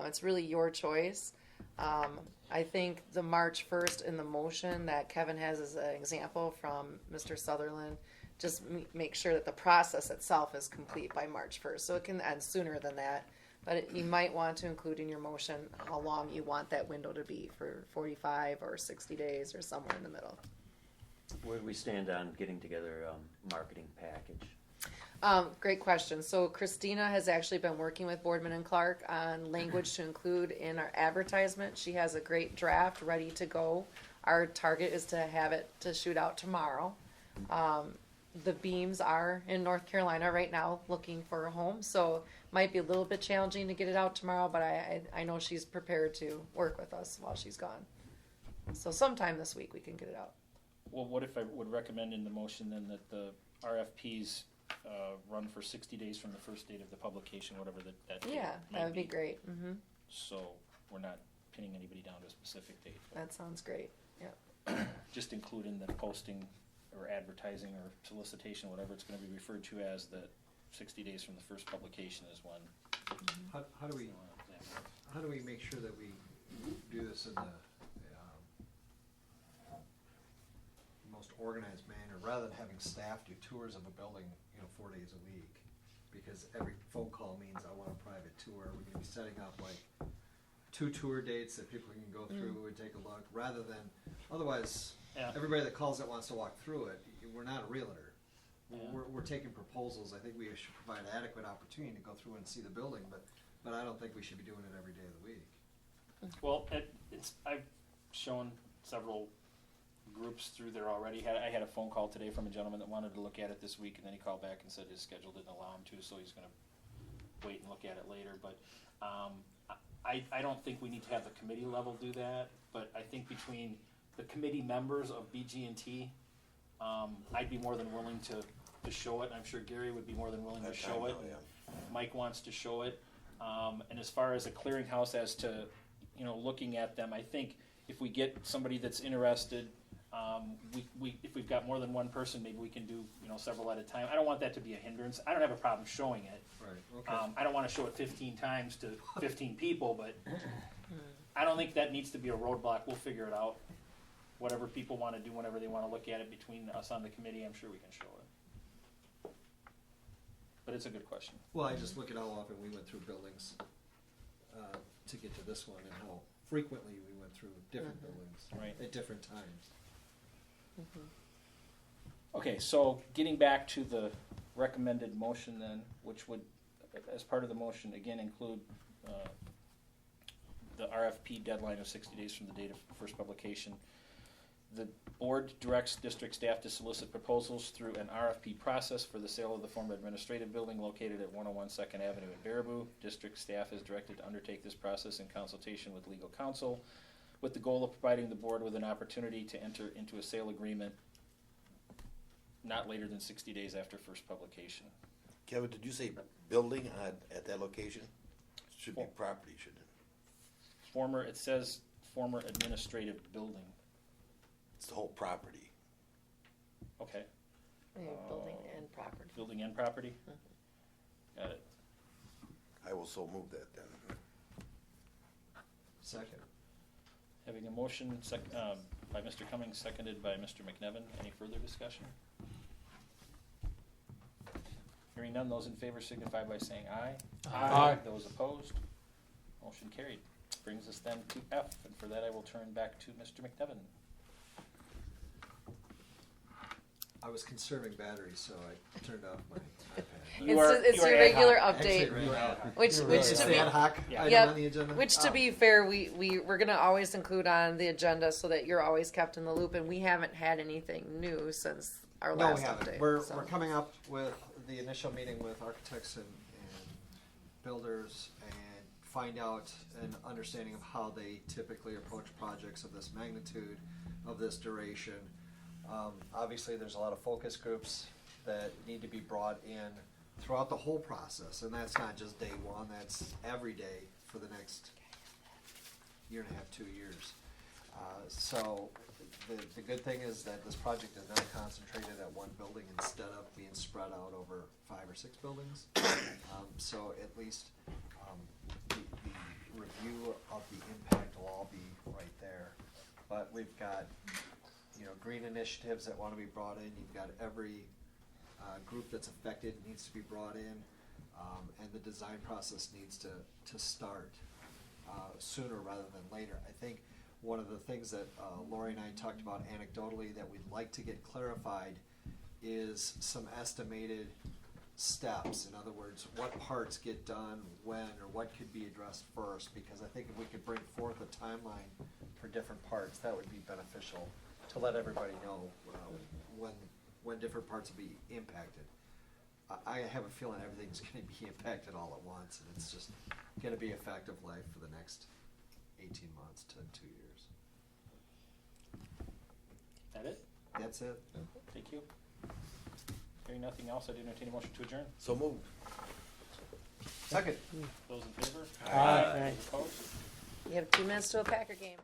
It's really your choice. I think the March 1st in the motion that Kevin has as an example from Mr. Sutherland, just make sure that the process itself is complete by March 1st. So it can end sooner than that, but you might want to include in your motion how long you want that window to be, for 45 or 60 days or somewhere in the middle. Where do we stand on getting together a marketing package? Great question. So Christina has actually been working with Boardman and Clark on language to include in our advertisement. She has a great draft ready to go. Our target is to have it to shoot out tomorrow. The Beams are in North Carolina right now looking for a home, so might be a little bit challenging to get it out tomorrow, but I know she's prepared to work with us while she's gone. So sometime this week we can get it out. Well, what if I would recommend in the motion then that the RFPs run for 60 days from the first date of the publication, whatever that date Yeah, might that would be great. So we're not pinning anybody down to a specific date. That sounds great. Yeah. Just include in the posting or advertising or solicitation, whatever it's going to be referred to as, that 60 days from the first publication is when. How do we make sure that we do this in the most organized manner, rather rather than having staff do tours of a building, 4 days a week, because every phone call means I want a private tour, we're gonna be setting up like 2 tour dates that people can go through and take a look, rather than, otherwise, Yeah. everybody that calls that wants to walk through it, we're not a realtor. Yeah. We're taking proposals. I think we should provide adequate opportunity to go through and see the building, but I don't think we should be doing it every day of the week. Well, I've shown several groups through there already. I had a phone call today from a gentleman that wanted to look at it this week, and then he called back and said his schedule didn't allow him to, so he's gonna wait and look at it later. But I don't think we need to have the committee level do that, but I think between the committee members of BG&T, I'd be more than willing to show it, and I'm sure Gary would be more than willing to show it. Mike wants to show it. And as far as a clearinghouse as to, looking at them, I think if we get somebody that's interested, if we've got more than one person, maybe we can do, several at a time. I don't want that to be a hindrance. I don't have a problem showing it. Right, okay. I don't wanna show it 15 times to 15 people, but I don't think that needs to be a roadblock. We'll figure it out. Whatever people wanna do, whenever they wanna look at it between us on the committee, I'm sure we can show it. But it's a good question. Well, I just look at how often we went through buildings to get to this one, and how frequently we went through different buildings Right. at different times. Okay, so getting back to the recommended motion then, which would, as part of the motion, again, include the RFP deadline of 60 days from the date of first publication. The board directs district staff to solicit proposals through an RFP process for the sale of the former administrative building located at 101 Second Avenue in Baraboo. District staff is directed to undertake this process in consultation with legal counsel, with the goal of providing the board with an opportunity to enter into a sale agreement not later than 60 days after first publication. Kevin, did you say building at that location? Should be property, shouldn't it? It says former administrative building. It's the whole property. Okay. Building and property. Building and property? Got it. I will so move that then. Second. Having a motion by Mr. Cummings, seconded by Mr. McNevin. Any further discussion? Hearing none, those in favor signify by saying aye. Aye. Those opposed? Motion carried. Brings us then to F, and for that I will turn back to Mr. McNevin. I was conserving batteries, so I turned off my iPad. It's your regular Actually, update, right now. which It's to the be, ad hoc item yep, on the agenda? which to Oh. be fair, we're gonna always include on the agenda so that you're always kept in the loop, and we haven't had anything new since our No, last we haven't. update. We're so. coming up with the initial meeting with architects and builders, and find out an understanding of how they typically approach projects of this magnitude, of this duration. Obviously, there's a lot of focus groups that need to be brought in throughout the whole process, and that's not just day one, that's every day for the next year and a half, 2 years. So the good thing is that this project is not concentrated at one building instead of being spread out over 5 or 6 buildings. So at least the review of the impact will all be right there. But we've got green initiatives that want to be brought in. You've got every group that's affected needs to be brought in, and the design process needs to start sooner rather than later. I think one of the things that Lori and I talked about anecdotally that we'd like to get clarified is some estimated steps. In other words, what parts get done when, or what could be addressed first, because I think if we could bring forth a timeline for different parts, that would be beneficial to let everybody know when different parts will be impacted. I have a feeling everything's going to be impacted all at once, and it's just going to be a fact of life for the next 18 months to 2 years. That it? That's it. Thank you. Hearing nothing else, I do entertain a motion to adjourn. So moved. Second. Those in favor? Aye. Those opposed? You have 2 minutes to a Packer game.